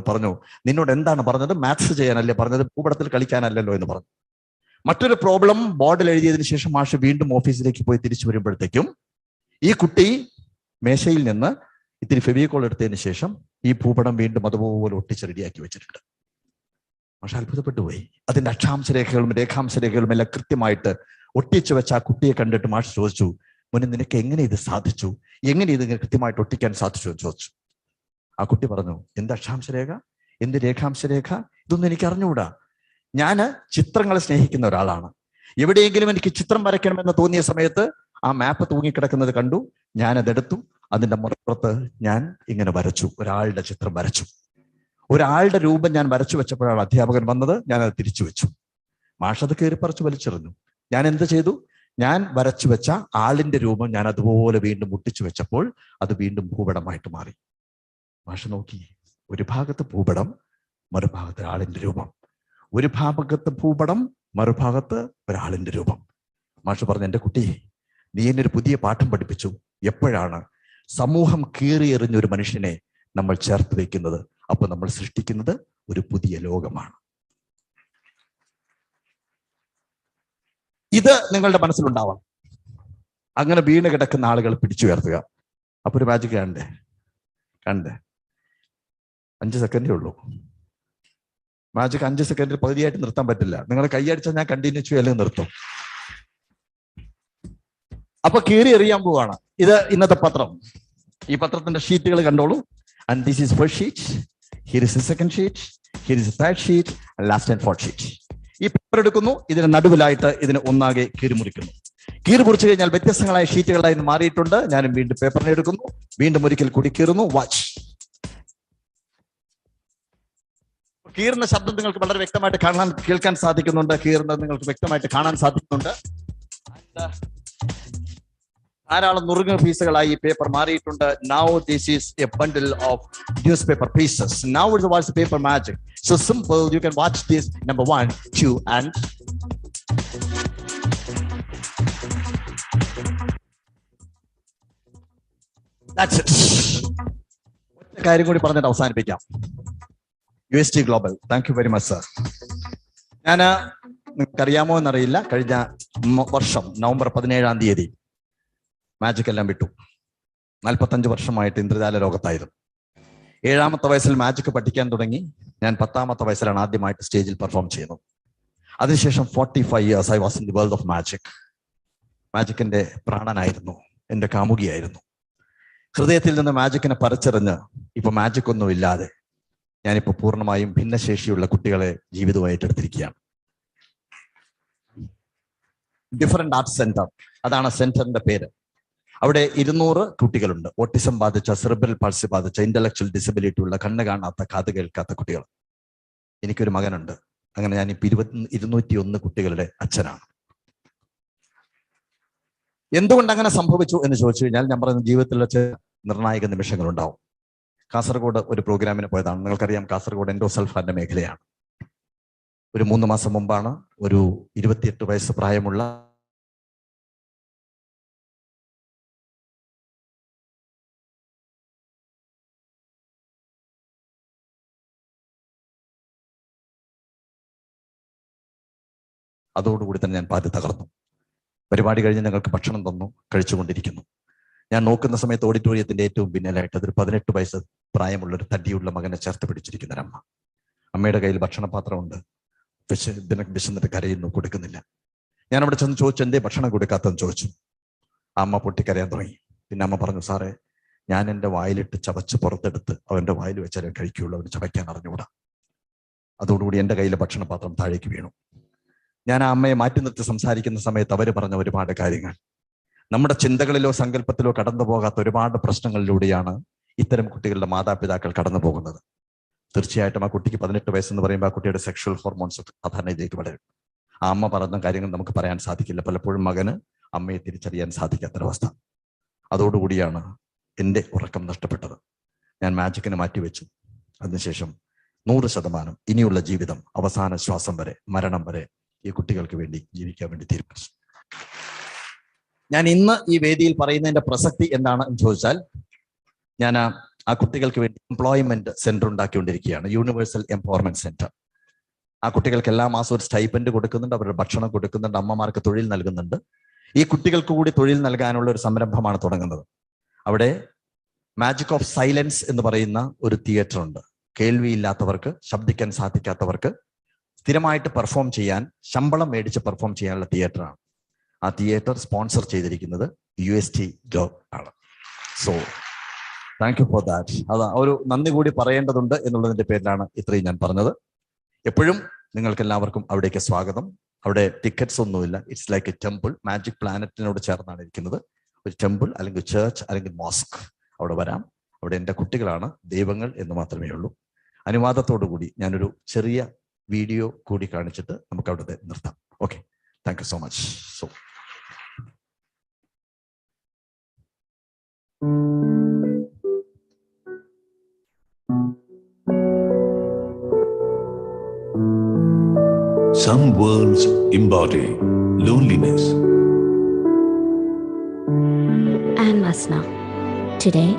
പറഞ്ഞു, നിന്നോട് എന്താണ് പറഞ്ഞത്? മാത്സ് ചെയ്യാനല്ലേ പറഞ്ഞത്, ഭൂപടത്തിൽ കളിക്കാനല്ലല്ലോ എന്ന് പറഞ്ഞു. മറ്റൊരു പ്രോബ്ലം ബോർഡിൽ എഴുതിയതിനു ശേഷം മാഷ് വീണ്ടും ഓഫീസിലേക്ക് പോയി തിരിച്ചു വരുമ്പോഴത്തേക്കും ഈ കുട്ടി മേശയിൽ നിന്ന് ഇത്തിരി ഫെവിക്കോൾ എടുത്തതിന് ശേഷം ഈ ഭൂപടം വീണ്ടും അതുപോലെ ഒട്ടിച്ച് റെഡിയാക്കി വെച്ചിട്ടുണ്ട്. പക്ഷെ അത്ഭുതപ്പെട്ടു പോയി. അതിന്റെ അക്ഷാംശരേഖകളും രേഖാംശരേഖകളും എല്ലാം കൃത്യമായിട്ട് ഒട്ടിച്ചു വെച്ച ആ കുട്ടിയെ കണ്ടിട്ട് മാഷ് ചോദിച്ചു, മുന്നേ നിനക്ക് എങ്ങനെ ഇത് സാധിച്ചു, എങ്ങനെ ഇത് കൃത്യമായിട്ട് ഒട്ടിക്കാൻ സാധിച്ചു എന്ന് ചോദിച്ചു. ആ കുട്ടി പറഞ്ഞു, എന്ത് അക്ഷാംശരേഖ, എന്ത് രേഖാംശരേഖ, ഇതൊന്നും എനിക്ക് അറിഞ്ഞുകൂടാ. ഞാന് ചിത്രങ്ങളെ സ്നേഹിക്കുന്ന ഒരാളാണ്. എവിടെയെങ്കിലും എനിക്ക് ചിത്രം വരയ്ക്കണമെന്ന് തോന്നിയ സമയത്ത് ആ മാപ്പ് തൂങ്ങിക്കിടക്കുന്നത് കണ്ടു, ഞാനതെടുത്തു, അതിന്റെ മുറപ്പുറത്ത് ഞാൻ ഇങ്ങനെ വരച്ചു, ഒരാളുടെ ചിത്രം വരച്ചു. ഒരാളുടെ രൂപം ഞാൻ വരച്ചു വെച്ചപ്പോഴാണ് അധ്യാപകൻ വന്നത്, ഞാനത് തിരിച്ചു വെച്ചു. മാഷത് കയറിപ്പറിച്ച് വലിച്ചെറിഞ്ഞു. ഞാൻ എന്ത് ചെയ്തു, ഞാൻ വരച്ചു വെച്ച ആളിന്റെ രൂപം ഞാൻ അതുപോലെ വീണ്ടും മുട്ടിച്ചു വെച്ചപ്പോൾ അത് വീണ്ടും ഭൂപടമായിട്ട് മാറി. മാഷ് നോക്കി, ഒരു ഭാഗത്ത് ഭൂപടം, മറുഭാഗത്ത് ആളിന്റെ രൂപം, ഒരു ഭാഗത്ത് ഭൂപടം, മറുഭാഗത്ത് ഒരാളിന്റെ രൂപം. മാഷ് പറഞ്ഞു, എൻ്റെ കുട്ടി, നീ എന്നെ ഒരു പുതിയ പാഠം പഠിപ്പിച്ചു. എപ്പോഴാണ് സമൂഹം കീറിയെറിഞ്ഞ ഒരു മനുഷ്യനെ നമ്മൾ ചേർത്ത് വെക്കുന്നത്, അപ്പൊ നമ്മൾ സൃഷ്ടിക്കുന്നത് ഒരു പുതിയ ലോകമാണ്. ഇത് നിങ്ങളുടെ മനസ്സിലുണ്ടാവണം. അങ്ങനെ വീണ് കിടക്കുന്ന ആളുകൾ പിടിച്ചുയർത്തുക. അപ്പൊ ഒരു മാജിക് കണ്ടേ 5 സെക്കൻഡേ ഉള്ളൂ. മാജിക് 5 സെക്കൻഡിൽ പകുതിയായിട്ട് നിർത്താൻ പറ്റില്ല. നിങ്ങൾ കൈയടിച്ചാൽ ഞാൻ കണ്ടിന്യൂ ചെയ്യും, അല്ലെങ്കിൽ നിർത്തും. അപ്പൊ കീറി എറിയാൻ പോവാണ്. ഇത് ഇന്നത്തെ പത്രം. ഈ പത്രത്തിന്റെ ഷീറ്റുകൾ കണ്ടോളൂ. And this is first sheet, here is second sheet, here is third sheet, last and fourth sheet. ഈ പേപ്പർ എടുക്കുന്നു, ഇതിന് നടുവിലായിട്ട് ഇതിന് ഒന്നാകെ കീറി മുറിക്കുന്നു. കീറി മുറിച്ചു കഴിഞ്ഞാൽ വ്യത്യസ്തങ്ങളായ ഷീറ്റുകളായി മാറിയിട്ടുണ്ട്. ഞാനും വീണ്ടും പേപ്പറിനെ എടുക്കുന്നു, വീണ്ടും ഒരിക്കൽ കൂടി കീറുന്നു. വാച്ച്. കീറുന്ന ശബ്ദം നിങ്ങൾക്ക് വളരെ വ്യക്തമായിട്ട് കേൾക്കാൻ സാധിക്കുന്നുണ്ട്. കീറുന്നത് നിങ്ങൾക്ക് വ്യക്തമായിട്ട് കാണാൻ സാധിക്കുന്നുണ്ട്. ധാരാളം നുറുങ്ങ പീസുകളായി ഈ പേപ്പർ മാറിയിട്ടുണ്ട്. Now this is a bundle of newspaper pieces. Now it was paper magic. So simple, you can watch this number 1, 2 and that's it. ഒറ്റ കാര്യം കൂടി പറഞ്ഞിട്ട് അവസാനിപ്പിക്കാം. UST Global, thank you very much sir. ഞാൻ നിങ്ങൾക്കറിയാമോ എന്നറിയില്ല, കഴിഞ്ഞ വർഷം നവംബർ 17-ാം തീയതി മാജിക് എല്ലാം വിട്ടു. 45 വർഷമായിട്ട് ഇന്ദ്രജാല ലോകത്തായിരുന്നു. 7ാമത്തെ വയസ്സിൽ മാജിക് പഠിക്കാൻ തുടങ്ങി. ഞാൻ 10ാമത്തെ വയസ്സിലാണ് ആദ്യമായിട്ട് സ്റ്റേജിൽ പെർഫോം ചെയ്യുന്നത്. അതിനുശേഷം 45 years I was in the world of magic. മാജിക്കിന്റെ പ്രാണനായിരുന്നു, എൻ്റെ കാമുകിയായിരുന്നു. ഹൃദയത്തിൽ നിന്ന് മാജിക്കിനെ പറിച്ചെറിഞ്ഞ് ഇപ്പൊ മാജിക് ഒന്നും ഇല്ലാതെ ഞാനിപ്പോ പൂർണ്ണമായും ഭിന്നശേഷിയുള്ള കുട്ടികളെ ജീവിതമായിട്ട് എടുത്തിരിക്കുകയാണ്. ഡിഫറെന്റ് ആർട്സ് സെന്റർ, അതാണ് സെന്ററിന്റെ പേര്. അവിടെ 200 കുട്ടികളുണ്ട്. ഓട്ടിസം ബാധിച്ച, സെറിബ്രൽ പാൾസി ബാധിച്ച, ഇന്റലക്ച്വൽ ഡിസബിലിറ്റി ഉള്ള, കണ്ണ് കാണാത്ത, കാത് കേൾക്കാത്ത കുട്ടികൾ. എനിക്കൊരു മകനുണ്ട്. അങ്ങനെ ഞാനിപ്പോ 201 കുട്ടികളുടെ അച്ഛനാണ്. എന്തുകൊണ്ട് അങ്ങനെ സംഭവിച്ചു എന്ന് ചോദിച്ചു കഴിഞ്ഞാൽ, ഞാൻ പറയുന്ന ജീവിതത്തിൽ വെച്ച് നിർണായക നിമിഷങ്ങൾ ഉണ്ടാവും. കാസർഗോഡ് ഒരു പ്രോഗ്രാമിന് പോയതാണ്. നിങ്ങൾക്കറിയാം, കാസർഗോഡ് എൻഡോസൾഫാന്റെ മേഖലയാണ്. ഒരു 3 മാസം മുമ്പാണ് ഒരു 28 വയസ്സ് പ്രായമുള്ള അതോടുകൂടി തന്നെ ഞാൻ പാതി തകർന്നു. പരിപാടി കഴിഞ്ഞ് ഞങ്ങൾക്ക് ഭക്ഷണം തന്നു, കഴിച്ചുകൊണ്ടിരിക്കുന്നു. ഞാൻ നോക്കുന്ന സമയത്ത് ഓഡിറ്റോറിയത്തിന്റെ ഏറ്റവും പിന്നിലായിട്ട് അതൊരു 18 വയസ്സ് പ്രായമുള്ള ഒരു തടിയുള്ള മകനെ ചേർത്ത് പിടിച്ചിരിക്കുന്ന ഒരമ്മ. അമ്മയുടെ കയ്യിൽ ഭക്ഷണപാത്രമുണ്ട്. വിശന്നിട്ട് കരയുന്നു, കൊടുക്കുന്നില്ല. ഞാൻ അവിടെ ചെന്ന് ചോദിച്ചു, എന്തേ ഭക്ഷണം കൊടുക്കാത്തെന്ന് ചോദിച്ചു. ആ അമ്മ പൊട്ടിക്കരയാൻ തുടങ്ങി. പിന്നെ അമ്മ പറഞ്ഞു, സാറേ, ഞാൻ എൻ്റെ വായിലിട്ട് ചവച്ച് പുറത്തെടുത്ത് അവൻ്റെ വായിൽ വെച്ചാലേ കഴിക്കുകയുള്ളൂ, അവന് ചവയ്ക്കാൻ അറിഞ്ഞുകൂടാ. അതോടുകൂടി എൻ്റെ കയ്യിലെ ഭക്ഷണപാത്രം താഴേക്ക് വീണു. ഞാൻ ആ അമ്മയെ മാറ്റി നിർത്തി സംസാരിക്കുന്ന സമയത്ത് അവർ പറഞ്ഞ ഒരുപാട് കാര്യങ്ങൾ, നമ്മുടെ ചിന്തകളിലോ സങ്കല്പത്തിലോ കടന്നു പോകാത്ത ഒരുപാട് പ്രശ്നങ്ങളിലൂടെയാണ് ഇത്തരം കുട്ടികളുടെ മാതാപിതാക്കൾ കടന്നു പോകുന്നത്. തീർച്ചയായിട്ടും ആ കുട്ടിക്ക് 18 വയസ്സെന്ന് പറയുമ്പോൾ ആ കുട്ടിയുടെ സെക്ഷൽ ഹോർമോൺസ് സാധാരണ ഇതിലേക്ക് വളരും. ആ അമ്മ പറഞ്ഞ കാര്യങ്ങൾ നമുക്ക് പറയാൻ സാധിക്കില്ല. പലപ്പോഴും മകന് അമ്മയെ തിരിച്ചറിയാൻ സാധിക്കാത്തൊരവസ്ഥ. അതോടുകൂടിയാണ് എൻ്റെ ഉറക്കം നഷ്ടപ്പെട്ടത്. ഞാൻ മാജിക്കിനെ മാറ്റിവെച്ചു. അതിനുശേഷം 100% ഇനിയുള്ള ജീവിതം, അവസാന ശ്വാസം വരെ, മരണം വരെ ഈ കുട്ടികൾക്ക് വേണ്ടി ജീവിക്കാൻ വേണ്ടി തീരുമാനിച്ചു. ഞാൻ ഇന്ന് ഈ വേദിയിൽ പറയുന്നതിന്റെ പ്രസക്തി എന്താണെന്ന് ചോദിച്ചാൽ, ഞാൻ ആ കുട്ടികൾക്ക് വേണ്ടി എംപ്ലോയ്മെന്റ് സെന്റർ ഉണ്ടാക്കിക്കൊണ്ടിരിക്കുകയാണ്, യൂണിവേഴ്സൽ എംപവർമെന്റ് സെന്റർ. ആ കുട്ടികൾക്ക് എല്ലാ മാസവും ഒരു സ്റ്റൈപ്പൻഡ് കൊടുക്കുന്നുണ്ട്, അവരുടെ ഭക്ഷണം കൊടുക്കുന്നുണ്ട്, അമ്മമാർക്ക് തൊഴിൽ നൽകുന്നുണ്ട്. ഈ കുട്ടികൾക്ക് കൂടി തൊഴിൽ നൽകാനുള്ള ഒരു സംരംഭമാണ് തുടങ്ങുന്നത്. അവിടെ മാജിക് ഓഫ് സൈലൻസ് എന്ന് പറയുന്ന ഒരു തിയേറ്റർ ഉണ്ട്. കേൾവിയില്ലാത്തവർക്ക്, ശബ്ദിക്കാൻ സാധിക്കാത്തവർക്ക് സ്ഥിരമായിട്ട് പെർഫോം ചെയ്യാൻ, ശമ്പളം മേടിച്ച് പെർഫോം ചെയ്യാനുള്ള തിയേറ്ററാണ്. ആ തിയേറ്റർ സ്പോൺസർ ചെയ്തിരിക്കുന്നത് UST ആണ്. So thank you for that. അത് ഒരു നന്ദി കൂടി പറയേണ്ടതുണ്ട് എന്നുള്ളതിന്റെ പേരിലാണ് ഇത്രയും ഞാൻ പറഞ്ഞത്. എപ്പോഴും നിങ്ങൾക്ക് എല്ലാവർക്കും അവിടേക്ക് സ്വാഗതം. അവിടെ ടിക്കറ്റ്സ് ഒന്നുമില്ല. It's like a temple. Magic പ്ലാനറ്റിനോട് ചേർന്നാണ് ഇരിക്കുന്നത്. ഒരു ടെമ്പിൾ അല്ലെങ്കിൽ ചർച്ച് അല്ലെങ്കിൽ മോസ്ക്. അവിടെ വരാം. അവിടെ എൻ്റെ കുട്ടികളാണ് ദൈവങ്ങൾ എന്ന് മാത്രമേ ഉള്ളൂ. അനുവാദത്തോടു കൂടി ഞാനൊരു ചെറിയ വീഡിയോ കൂടി കാണിച്ചിട്ട് നമുക്ക് അവിടെ നിർത്താം. Okay, thank you so much. So Some worlds embody loneliness. I'm Asna. Today,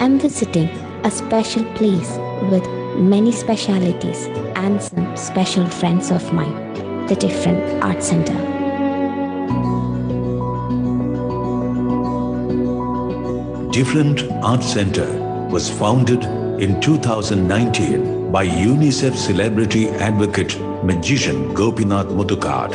I'm visiting a special place with many specialities and some special friends of mine, the Different Art Center. Different Art Center was founded in 2019 by UNICEF celebrity advocate magician Gopinath Muthukad.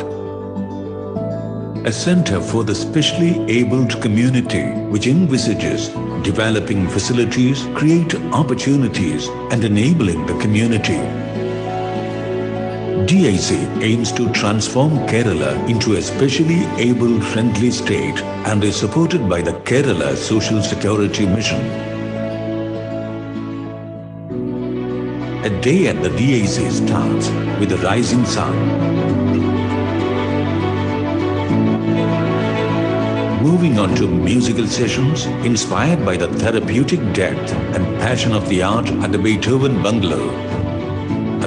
A center for the specially abled community which envisages developing facilities, create opportunities and enabling the community. DIC aims to transform Kerala into a specially abled friendly state and is supported by the Kerala Social Security Mission. A day at the DIC starts with the rising sun. Moving on to musical sessions inspired by the therapeutic depth and passion of the art at the Beethoven Bungalow.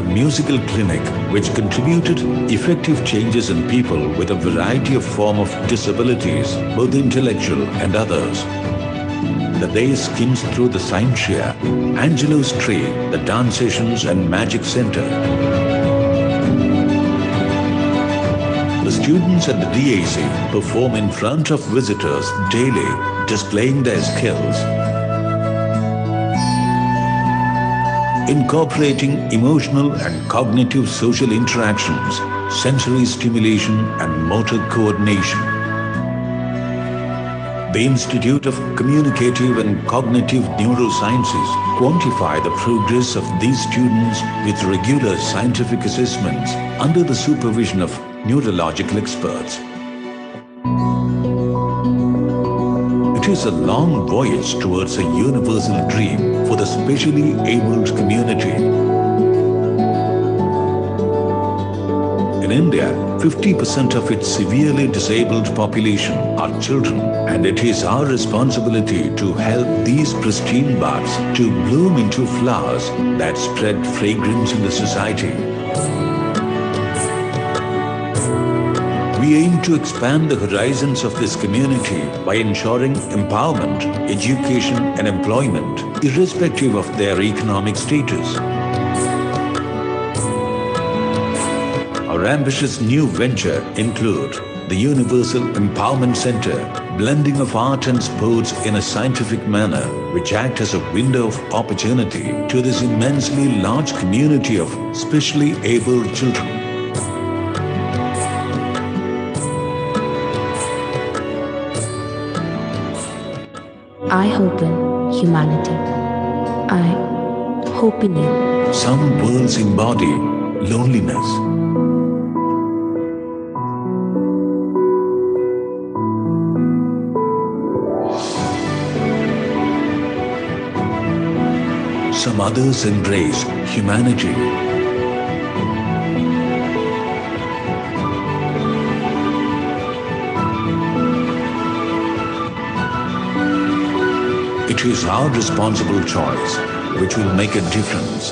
A musical clinic which contributed effective changes in people with a variety of form of disabilities, both intellectual and others. The day skims through the science share, Angelo's Tree, the dance sessions and magic center. The students at the DAC perform in front of visitors daily, displaying their skills. Incorporating emotional and cognitive social interactions, sensory stimulation and motor coordination. The Institute of Communicative and Cognitive Neurosciences quantify the progress of these students with regular scientific assessments under the supervision of neurological experts. It is a long voyage towards a universal dream for the specially abled community. In India, 50% of its severely disabled population are children, and it is our responsibility to help these pristine buds to bloom into flowers that spread fragrance in the society. We aim to expand the horizons of this community by ensuring empowerment, education and employment, irrespective of their economic status. Our ambitious new venture include the Universal Empowerment Center, blending of art and sports in a scientific manner, which act as a window of opportunity to this immensely large community of specially abled children. I hope in humanity. I hope in you. Some worlds embody loneliness. Some others embrace humanity. It is our responsible choice which will make a difference